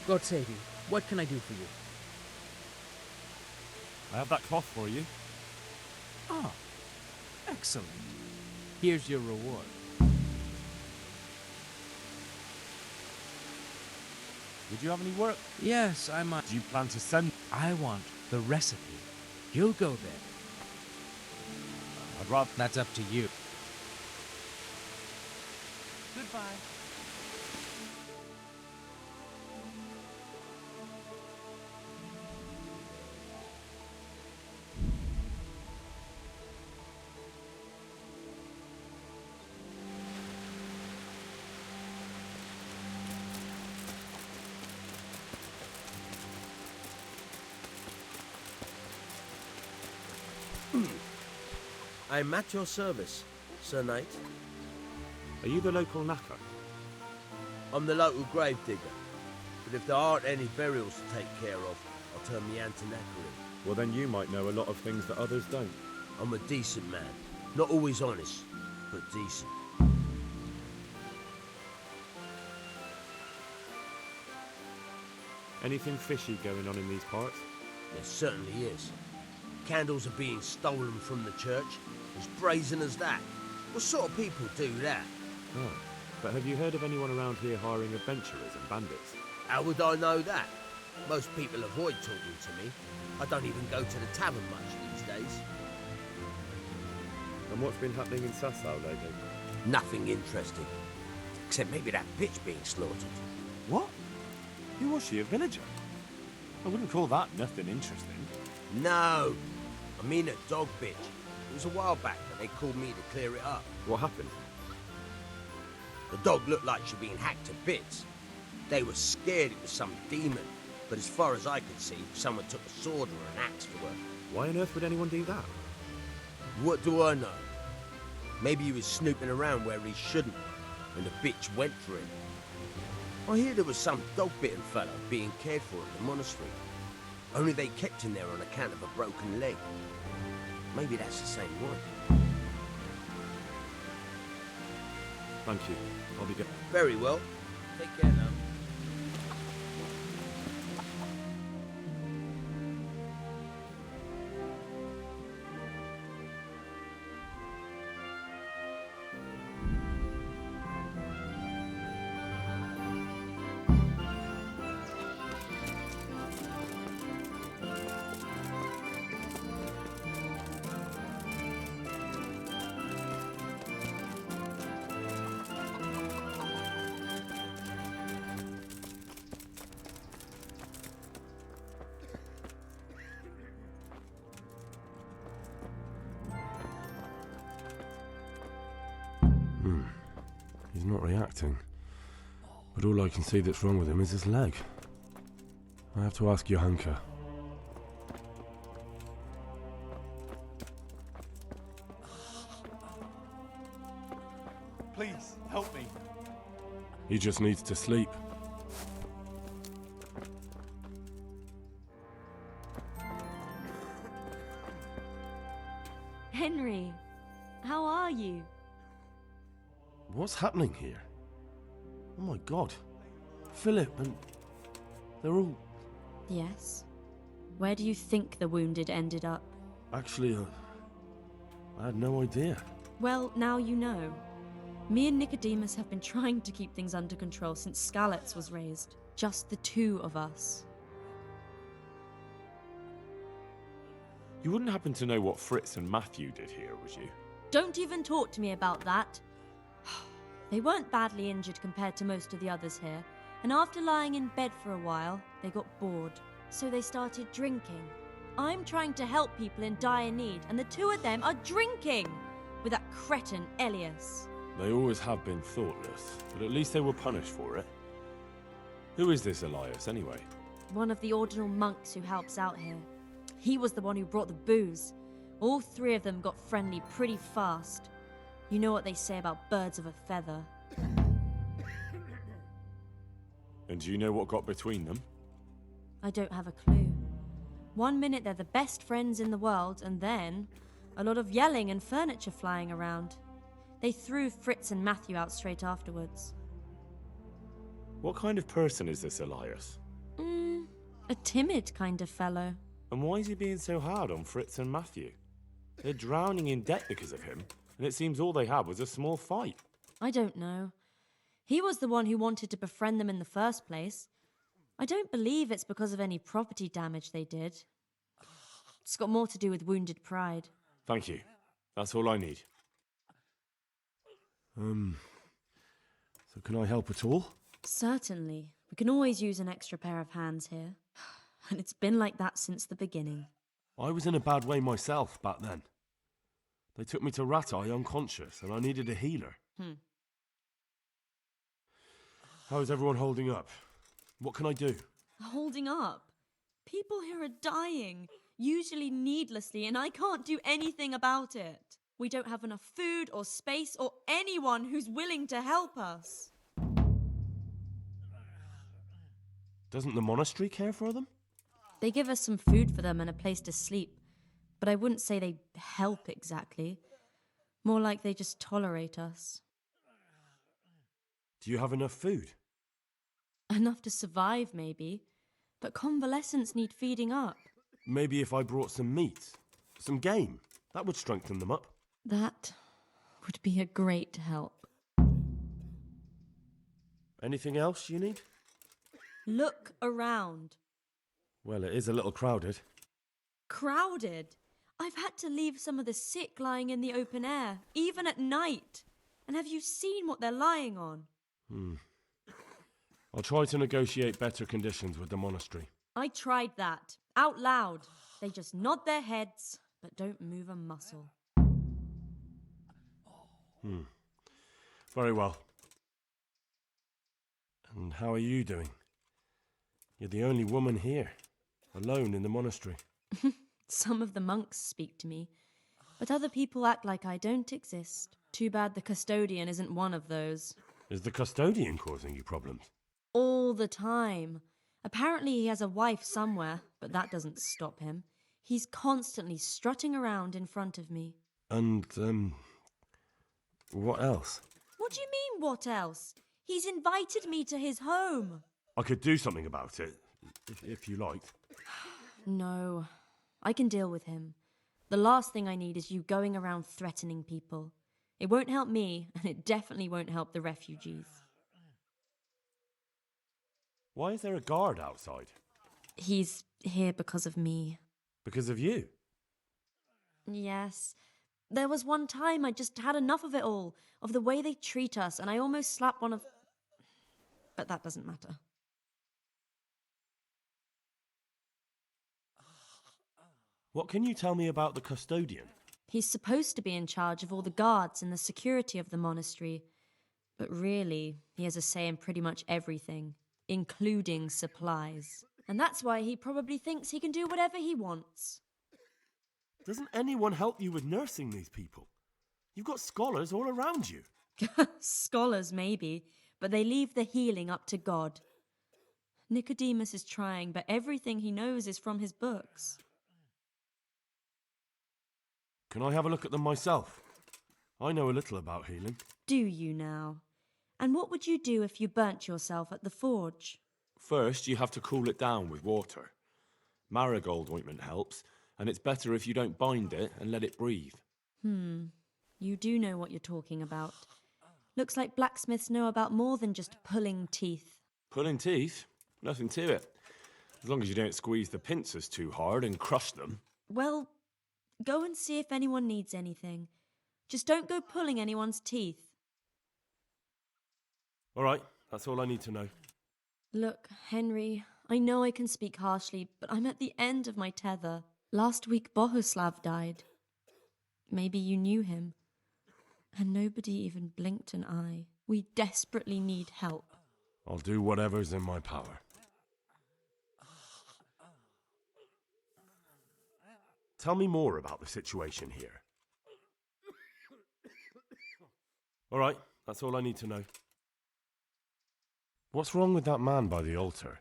[SPEAKER 8] God save you. What can I do for you?
[SPEAKER 7] I have that cloth for you.
[SPEAKER 19] Ah, excellent. Here's your reward.
[SPEAKER 7] Would you have any work?
[SPEAKER 19] Yes, I might.
[SPEAKER 7] Do you plan to send?
[SPEAKER 19] I want the recipe. You'll go there.
[SPEAKER 7] I'd rather.
[SPEAKER 19] That's up to you.
[SPEAKER 5] Goodbye.
[SPEAKER 18] I'm at your service, Sir Knight.
[SPEAKER 3] Are you the local knacker?
[SPEAKER 18] I'm the local grave digger. But if there aren't any burials to take care of, I'll turn me hand to knackering.
[SPEAKER 3] Well, then you might know a lot of things that others don't.
[SPEAKER 18] I'm a decent man. Not always honest, but decent.
[SPEAKER 3] Anything fishy going on in these parts?
[SPEAKER 18] There certainly is. Candles are being stolen from the church. As brazen as that. What sort of people do that?
[SPEAKER 3] Oh. But have you heard of anyone around here hiring adventurers and bandits?
[SPEAKER 18] How would I know that? Most people avoid talking to me. I don't even go to the tavern much these days.
[SPEAKER 3] And what's been happening in Sasau lately?
[SPEAKER 18] Nothing interesting. Except maybe that bitch being slaughtered.
[SPEAKER 7] What? Who was she, a villager? I wouldn't call that nothing interesting.
[SPEAKER 18] No. I mean a dog bitch. It was a while back, but they called me to clear it up.
[SPEAKER 3] What happened?
[SPEAKER 18] The dog looked like she'd been hacked to bits. They were scared it was some demon, but as far as I could see, someone took a sword or an axe to her.
[SPEAKER 3] Why on earth would anyone do that?
[SPEAKER 18] What do I know? Maybe he was snooping around where he shouldn't, and the bitch went for him. I hear there was some dog-bitten fellow being cared for at the monastery. Only they kept him there on account of a broken leg. Maybe that's the same one.
[SPEAKER 3] Thank you. I'll be good.
[SPEAKER 18] Very well. Take care now.
[SPEAKER 7] He's not reacting. But all I can see that's wrong with him is his leg. I have to ask Johanka.
[SPEAKER 10] Please, help me.
[SPEAKER 7] He just needs to sleep.
[SPEAKER 11] Henry, how are you?
[SPEAKER 7] What's happening here? Oh my god. Philip and... they're all...
[SPEAKER 11] Yes. Where do you think the wounded ended up?
[SPEAKER 7] Actually, I had no idea.
[SPEAKER 11] Well, now you know. Me and Nicodemus have been trying to keep things under control since Skalitz was raised. Just the two of us.
[SPEAKER 3] You wouldn't happen to know what Fritz and Matthew did here, would you?
[SPEAKER 11] Don't even talk to me about that. They weren't badly injured compared to most of the others here, and after lying in bed for a while, they got bored. So they started drinking. I'm trying to help people in dire need, and the two of them are drinking! With that cretin Elias.
[SPEAKER 7] They always have been thoughtless, but at least they were punished for it. Who is this Elias, anyway?
[SPEAKER 11] One of the ordinal monks who helps out here. He was the one who brought the booze. All three of them got friendly pretty fast. You know what they say about birds of a feather.
[SPEAKER 3] And do you know what got between them?
[SPEAKER 11] I don't have a clue. One minute they're the best friends in the world, and then a lot of yelling and furniture flying around. They threw Fritz and Matthew out straight afterwards.
[SPEAKER 3] What kind of person is this Elias?
[SPEAKER 11] A timid kind of fellow.
[SPEAKER 3] And why is he being so hard on Fritz and Matthew? They're drowning in debt because of him, and it seems all they had was a small fight.
[SPEAKER 11] I don't know. He was the one who wanted to befriend them in the first place. I don't believe it's because of any property damage they did. It's got more to do with wounded pride.
[SPEAKER 3] Thank you. That's all I need.
[SPEAKER 7] So can I help at all?
[SPEAKER 11] Certainly. We can always use an extra pair of hands here. And it's been like that since the beginning.
[SPEAKER 7] I was in a bad way myself back then. They took me to Ratai unconscious, and I needed a healer. How is everyone holding up? What can I do?
[SPEAKER 11] Holding up? People here are dying, usually needlessly, and I can't do anything about it. We don't have enough food or space or anyone who's willing to help us.
[SPEAKER 7] Doesn't the monastery care for them?
[SPEAKER 11] They give us some food for them and a place to sleep, but I wouldn't say they help exactly. More like they just tolerate us.
[SPEAKER 7] Do you have enough food?
[SPEAKER 11] Enough to survive, maybe, but convalescents need feeding up.
[SPEAKER 7] Maybe if I brought some meat, some game, that would strengthen them up.
[SPEAKER 11] That would be a great help.
[SPEAKER 7] Anything else you need?
[SPEAKER 11] Look around.
[SPEAKER 7] Well, it is a little crowded.
[SPEAKER 11] Crowded? I've had to leave some of the sick lying in the open air, even at night. And have you seen what they're lying on?
[SPEAKER 7] I'll try to negotiate better conditions with the monastery.
[SPEAKER 11] I tried that, out loud. They just nod their heads, but don't move a muscle.
[SPEAKER 7] Very well. And how are you doing? You're the only woman here, alone in the monastery.
[SPEAKER 11] Some of the monks speak to me. But other people act like I don't exist. Too bad the custodian isn't one of those.
[SPEAKER 7] Is the custodian causing you problems?
[SPEAKER 11] All the time. Apparently he has a wife somewhere, but that doesn't stop him. He's constantly strutting around in front of me.
[SPEAKER 7] And, what else?
[SPEAKER 11] What do you mean, what else? He's invited me to his home.
[SPEAKER 7] I could do something about it, if you liked.
[SPEAKER 11] No, I can deal with him. The last thing I need is you going around threatening people. It won't help me, and it definitely won't help the refugees.
[SPEAKER 7] Why is there a guard outside?
[SPEAKER 11] He's here because of me.
[SPEAKER 7] Because of you?
[SPEAKER 11] Yes. There was one time I just had enough of it all, of the way they treat us, and I almost slapped one of... But that doesn't matter.
[SPEAKER 7] What can you tell me about the custodian?
[SPEAKER 11] He's supposed to be in charge of all the guards and the security of the monastery. But really, he has a say in pretty much everything, including supplies. And that's why he probably thinks he can do whatever he wants.
[SPEAKER 7] Doesn't anyone help you with nursing these people? You've got scholars all around you.
[SPEAKER 11] Scholars, maybe, but they leave the healing up to God. Nicodemus is trying, but everything he knows is from his books.
[SPEAKER 7] Can I have a look at them myself? I know a little about healing.
[SPEAKER 11] Do you now? And what would you do if you burnt yourself at the forge?
[SPEAKER 3] First, you have to cool it down with water. Marigold ointment helps, and it's better if you don't bind it and let it breathe.
[SPEAKER 11] You do know what you're talking about. Looks like blacksmiths know about more than just pulling teeth.
[SPEAKER 3] Pulling teeth? Nothing to it. As long as you don't squeeze the pincers too hard and crush them.
[SPEAKER 11] Well, go and see if anyone needs anything. Just don't go pulling anyone's teeth.
[SPEAKER 7] All right, that's all I need to know.
[SPEAKER 11] Look, Henry, I know I can speak harshly, but I'm at the end of my tether. Last week, Bohuslav died. Maybe you knew him. And nobody even blinked an eye. We desperately need help.
[SPEAKER 7] I'll do whatever's in my power. Tell me more about the situation here. All right, that's all I need to know. What's wrong with that man by the altar?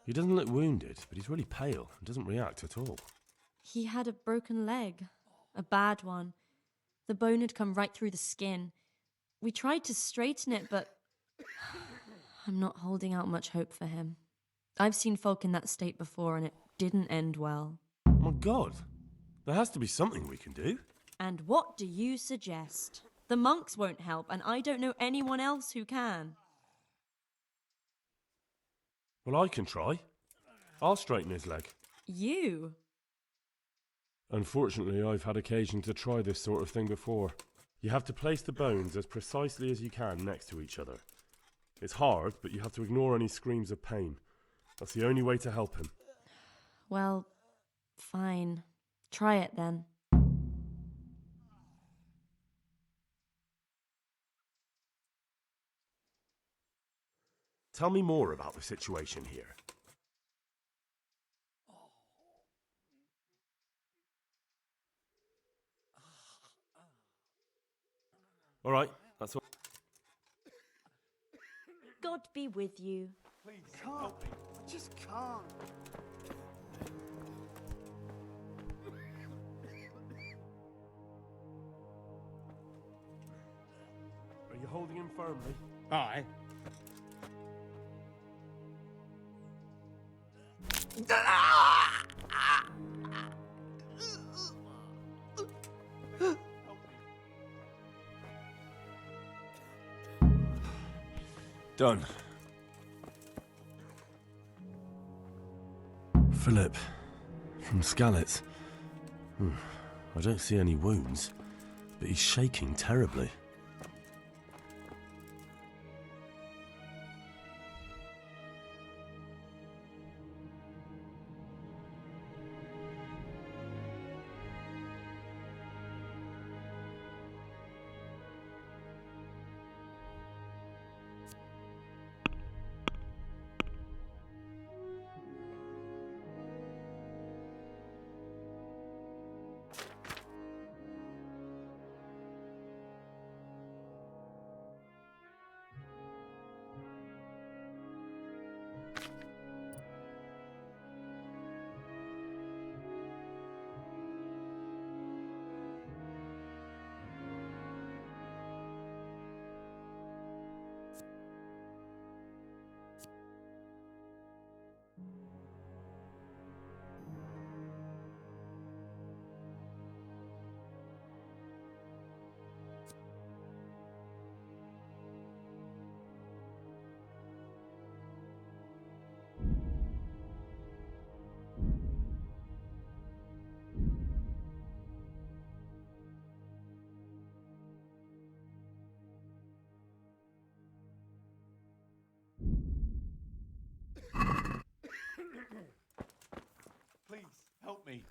[SPEAKER 7] He doesn't look wounded, but he's really pale and doesn't react at all.
[SPEAKER 11] He had a broken leg. A bad one. The bone had come right through the skin. We tried to straighten it, but I'm not holding out much hope for him. I've seen folk in that state before, and it didn't end well.
[SPEAKER 7] My God, there has to be something we can do.
[SPEAKER 11] And what do you suggest? The monks won't help, and I don't know anyone else who can.
[SPEAKER 7] Well, I can try. I'll straighten his leg.
[SPEAKER 11] You?
[SPEAKER 7] Unfortunately, I've had occasion to try this sort of thing before. You have to place the bones as precisely as you can next to each other. It's hard, but you have to ignore any screams of pain. That's the only way to help him.
[SPEAKER 11] Well, fine. Try it then.
[SPEAKER 7] Tell me more about the situation here. All right, that's all.
[SPEAKER 11] God be with you.
[SPEAKER 10] Please, can't. I just can't.
[SPEAKER 7] Are you holding him firmly?
[SPEAKER 16] Aye.
[SPEAKER 7] Done. Philip, from Skalitz. I don't see any wounds, but he's shaking terribly.
[SPEAKER 12] Please, help me.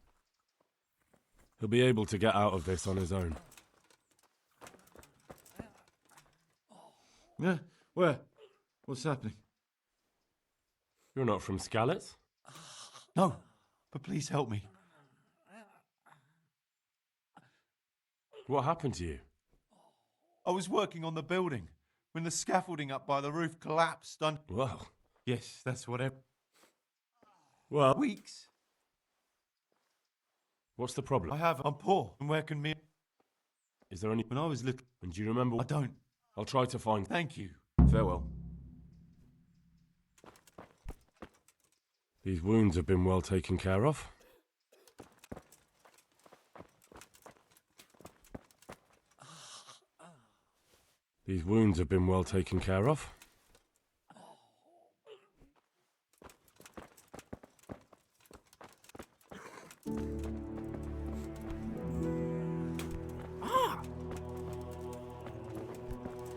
[SPEAKER 7] He'll be able to get out of this on his own.
[SPEAKER 12] Yeah, where? What's happening?
[SPEAKER 7] You're not from Skalitz?
[SPEAKER 12] No, but please help me.
[SPEAKER 7] What happened to you?
[SPEAKER 12] I was working on the building when the scaffolding up by the roof collapsed.
[SPEAKER 7] Well.
[SPEAKER 12] Yes, that's what happened.
[SPEAKER 7] Well.
[SPEAKER 12] Weeks.
[SPEAKER 7] What's the problem?
[SPEAKER 12] I'm poor. And where can me...
[SPEAKER 7] Is there any...
[SPEAKER 12] When I was little...
[SPEAKER 7] And do you remember...
[SPEAKER 12] I don't.
[SPEAKER 7] I'll try to find...
[SPEAKER 12] Thank you.
[SPEAKER 7] Farewell. These wounds have been well taken care of. These wounds have been well taken care of.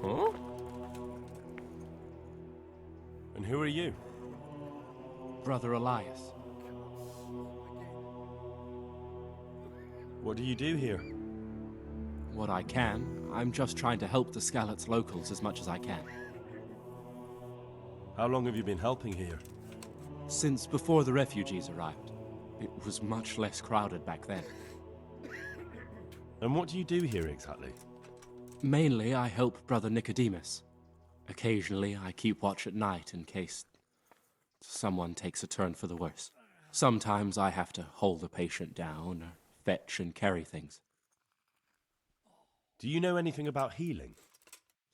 [SPEAKER 7] Huh? And who are you?
[SPEAKER 15] Brother Elias.
[SPEAKER 7] What do you do here?
[SPEAKER 15] What I can. I'm just trying to help the Skalitz locals as much as I can.
[SPEAKER 7] How long have you been helping here?
[SPEAKER 15] Since before the refugees arrived. It was much less crowded back then.
[SPEAKER 7] And what do you do here exactly?
[SPEAKER 15] Mainly, I help Brother Nicodemus. Occasionally, I keep watch at night in case someone takes a turn for the worse. Sometimes I have to hold a patient down or fetch and carry things.
[SPEAKER 7] Do you know anything about healing?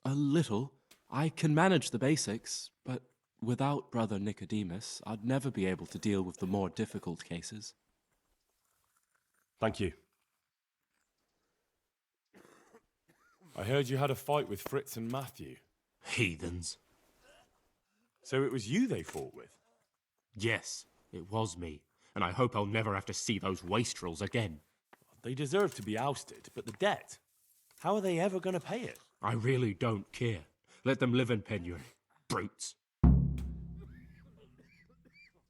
[SPEAKER 15] A little. I can manage the basics, but without Brother Nicodemus, I'd never be able to deal with the more difficult cases.
[SPEAKER 7] Thank you. I heard you had a fight with Fritz and Matthew.
[SPEAKER 22] Heathens.
[SPEAKER 7] So it was you they fought with?
[SPEAKER 22] Yes, it was me, and I hope I'll never have to see those wastrels again.
[SPEAKER 7] They deserve to be ousted, but the debt? How are they ever going to pay it?
[SPEAKER 22] I really don't care. Let them live in penury. Brutes.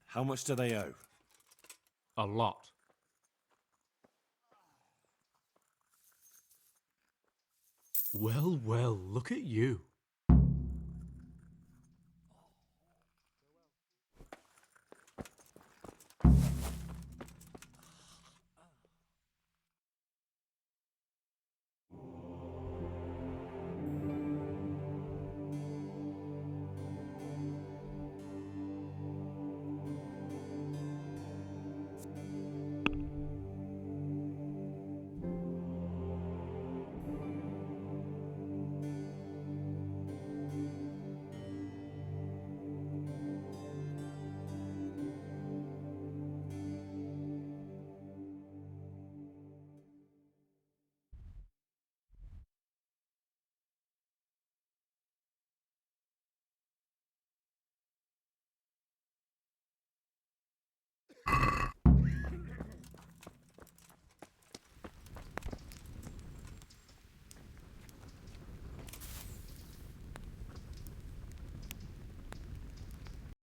[SPEAKER 7] How much do they owe?
[SPEAKER 22] A lot.
[SPEAKER 16] Well, well, look at you.